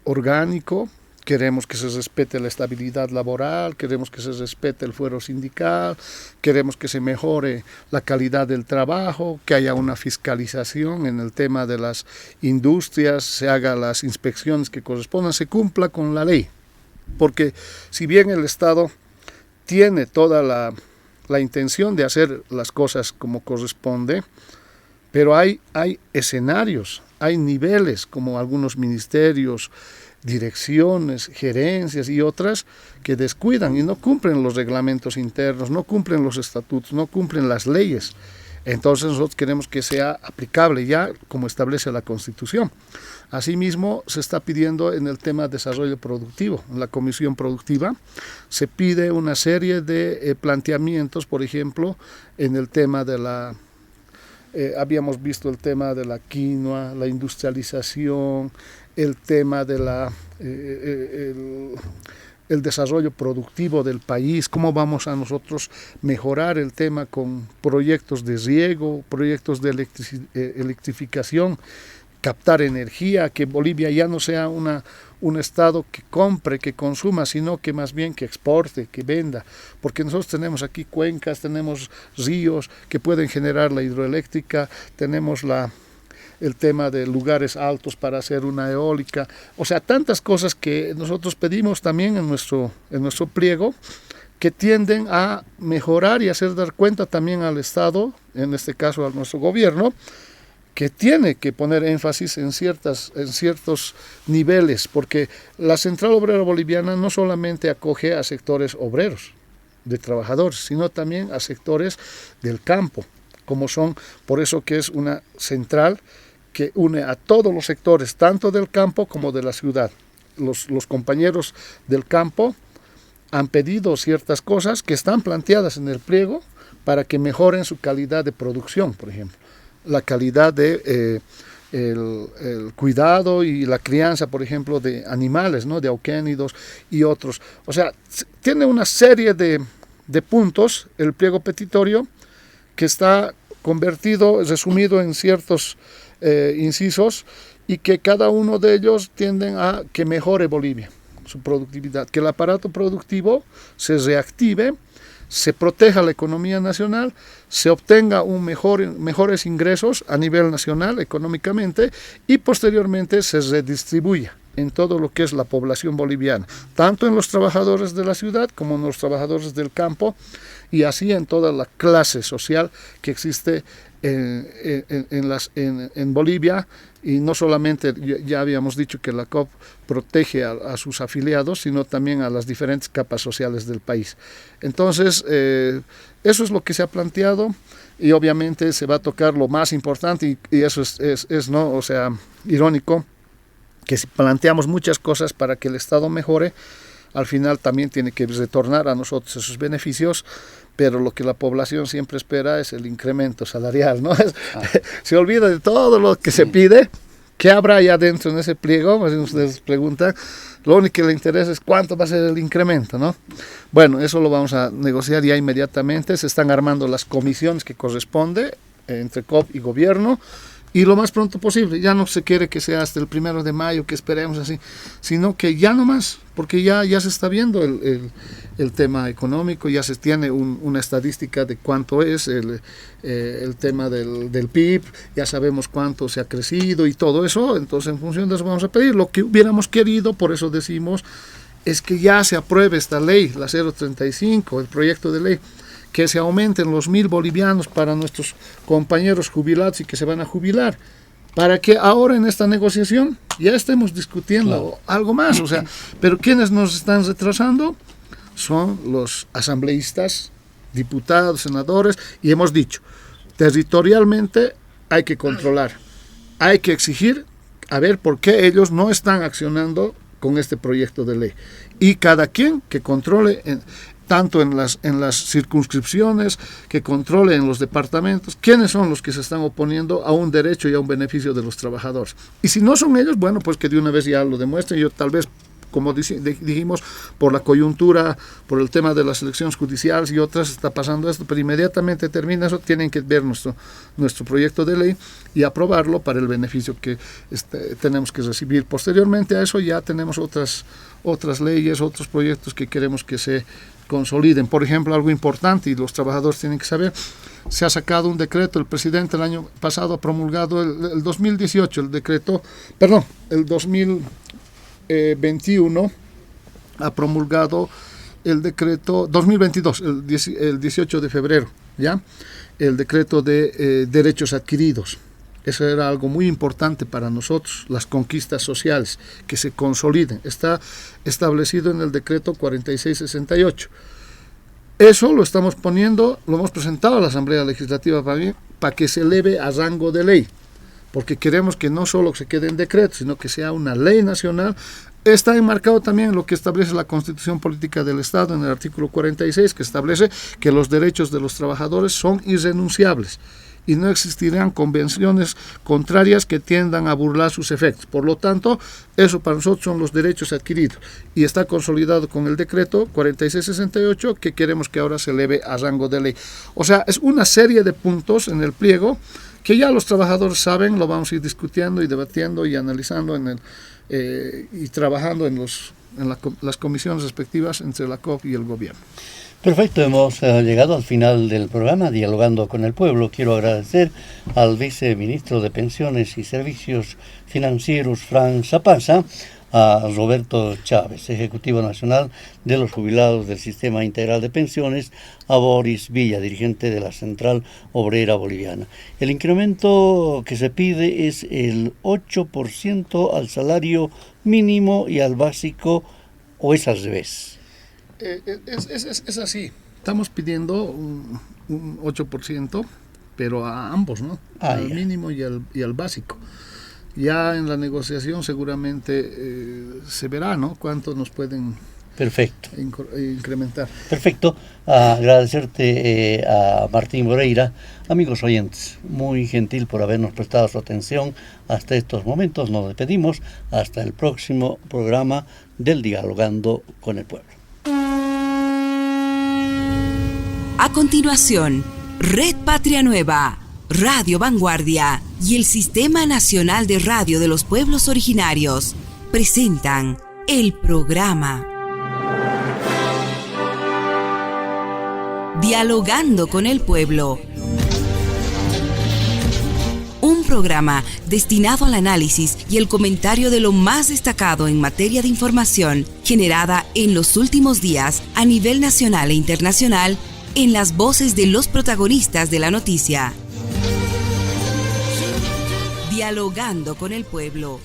orgánico, queremos que se respete la estabilidad laboral, queremos que se respete el fuero sindical, queremos que se mejore la calidad del trabajo, que haya una fiscalización en el tema de las industrias, se hagan las inspecciones que correspondan, se cumpla con la ley. Porque si bien el Estado tiene toda la intención de hacer las cosas como corresponde, pero hay escenarios, hay niveles como algunos ministerios, direcciones, gerencias y otras que descuidan y no cumplen los reglamentos internos, no cumplen los estatutos, no cumplen las leyes. Entonces nosotros queremos que sea aplicable ya como establece la Constitución. Asimismo, se está pidiendo en el tema de desarrollo productivo, en la Comisión Productiva, se pide una serie de planteamientos, por ejemplo, en el tema de la... habíamos visto el tema de la quinoa, la industrialización, el tema de el desarrollo productivo del país, cómo vamos a nosotros mejorar el tema con proyectos de riego, proyectos de electrificación, captar energía, que Bolivia ya no sea un estado que compre, que consuma, sino que más bien que exporte, que venda, porque nosotros tenemos aquí cuencas, tenemos ríos que pueden generar la hidroeléctrica, tenemos el tema de lugares altos para hacer una eólica, o sea, tantas cosas que nosotros pedimos también en nuestro pliego, que tienden a mejorar y hacer dar cuenta también al Estado, en este caso a nuestro gobierno, que tiene que poner énfasis en ciertos niveles, porque la Central Obrera Boliviana no solamente acoge a sectores obreros, de trabajadores, sino también a sectores del campo, como son, por eso que es una central que une a todos los sectores, tanto del campo como de la ciudad. Los compañeros del campo han pedido ciertas cosas que están planteadas en el pliego para que mejoren su calidad de producción, por ejemplo. La calidad de el cuidado y la crianza, por ejemplo, de animales, ¿no? De auquénidos y otros. O sea, tiene una serie de puntos el pliego petitorio que está convertido, resumido en ciertos incisos y que cada uno de ellos tienden a que mejore Bolivia, su productividad, que el aparato productivo se reactive, se proteja la economía nacional, se obtenga mejores ingresos a nivel nacional económicamente y posteriormente se redistribuya en todo lo que es la población boliviana, tanto en los trabajadores de la ciudad como en los trabajadores del campo y así en toda la clase social que existe en Bolivia. Y no solamente, ya habíamos dicho que la COP protege a sus afiliados, sino también a las diferentes capas sociales del país. Entonces, eso es lo que se ha planteado y obviamente se va a tocar lo más importante y eso es ¿no? O sea, irónico, que si planteamos muchas cosas para que el Estado mejore, al final también tiene que retornar a nosotros esos beneficios, pero lo que la población siempre espera es el incremento salarial, ¿no? Se olvida de todo lo que se pide, ¿qué habrá allá adentro en ese pliego? Pues ustedes preguntan, lo único que le interesa es cuánto va a ser el incremento, ¿no? Bueno, eso lo vamos a negociar ya inmediatamente, se están armando las comisiones que corresponde entre COP y gobierno, y lo más pronto posible. Ya no se quiere que sea hasta el 1 de mayo, que esperemos así, sino que ya no más, porque ya se está viendo el tema económico, ya se tiene una estadística de cuánto es el tema del PIB, ya sabemos cuánto se ha crecido y todo eso, entonces en función de eso vamos a pedir. Lo que hubiéramos querido, por eso decimos, es que ya se apruebe esta ley, la 035, el proyecto de ley, que se aumenten los 1.000 bolivianos para nuestros compañeros jubilados y que se van a jubilar, para que ahora en esta negociación ya estemos discutiendo algo más. O sea, pero quienes nos están retrasando son los asambleístas, diputados, senadores, y hemos dicho, territorialmente hay que controlar, hay que exigir, a ver por qué ellos no están accionando con este proyecto de ley, y cada quien que controle tanto en las circunscripciones, que controle en los departamentos, quiénes son los que se están oponiendo a un derecho y a un beneficio de los trabajadores. Y si no son ellos, bueno, pues que de una vez ya lo demuestren. Yo tal vez como dijimos, por la coyuntura, por el tema de las elecciones judiciales y otras, está pasando esto, pero inmediatamente termina eso, tienen que ver nuestro proyecto de ley y aprobarlo para el beneficio que tenemos que recibir. Posteriormente a eso ya tenemos otras leyes, otros proyectos que queremos que se consoliden. Por ejemplo, algo importante y los trabajadores tienen que saber, se ha sacado un decreto, el presidente el año pasado ha promulgado el 2018, el 2021 ha promulgado el decreto 2022, el 18 de febrero, ¿ya? El decreto de derechos adquiridos. Eso era algo muy importante para nosotros, las conquistas sociales, que se consoliden. Está establecido en el decreto 4668. Eso lo estamos poniendo, lo hemos presentado a la Asamblea Legislativa para que se eleve a rango de ley, porque queremos que no solo se quede en decreto, sino que sea una ley nacional. Está enmarcado también en lo que establece la Constitución Política del Estado en el artículo 46, que establece que los derechos de los trabajadores son irrenunciables y no existirán convenciones contrarias que tiendan a burlar sus efectos. Por lo tanto, eso para nosotros son los derechos adquiridos y está consolidado con el decreto 4668 que queremos que ahora se eleve a rango de ley. O sea, es una serie de puntos en el pliego que ya los trabajadores saben, lo vamos a ir discutiendo y debatiendo y analizando y trabajando en las comisiones respectivas entre la COP y el gobierno. Perfecto, hemos llegado al final del programa Dialogando con el Pueblo. Quiero agradecer al viceministro de Pensiones y Servicios Financieros, Fran Zapasa, a Roberto Chávez, Ejecutivo Nacional de los Jubilados del Sistema Integral de Pensiones, a Boris Villa, dirigente de la Central Obrera Boliviana. El incremento que se pide es el 8% al salario mínimo y al básico, ¿o es al revés? Es así. Estamos pidiendo un 8%, pero a ambos, ¿no? Al mínimo y al básico. Ya en la negociación seguramente se verá, ¿no? Cuánto nos pueden incrementar. Perfecto. Agradecerte a Martín Moreira. Amigos oyentes, muy gentil por habernos prestado su atención hasta estos momentos. Nos despedimos hasta el próximo programa del Dialogando con el Pueblo. A continuación, Red Patria Nueva, Radio Vanguardia y el Sistema Nacional de Radio de los Pueblos Originarios presentan el programa Dialogando con el Pueblo. Un programa destinado al análisis y el comentario de lo más destacado en materia de información generada en los últimos días a nivel nacional e internacional en las voces de los protagonistas de la noticia. Dialogando con el Pueblo.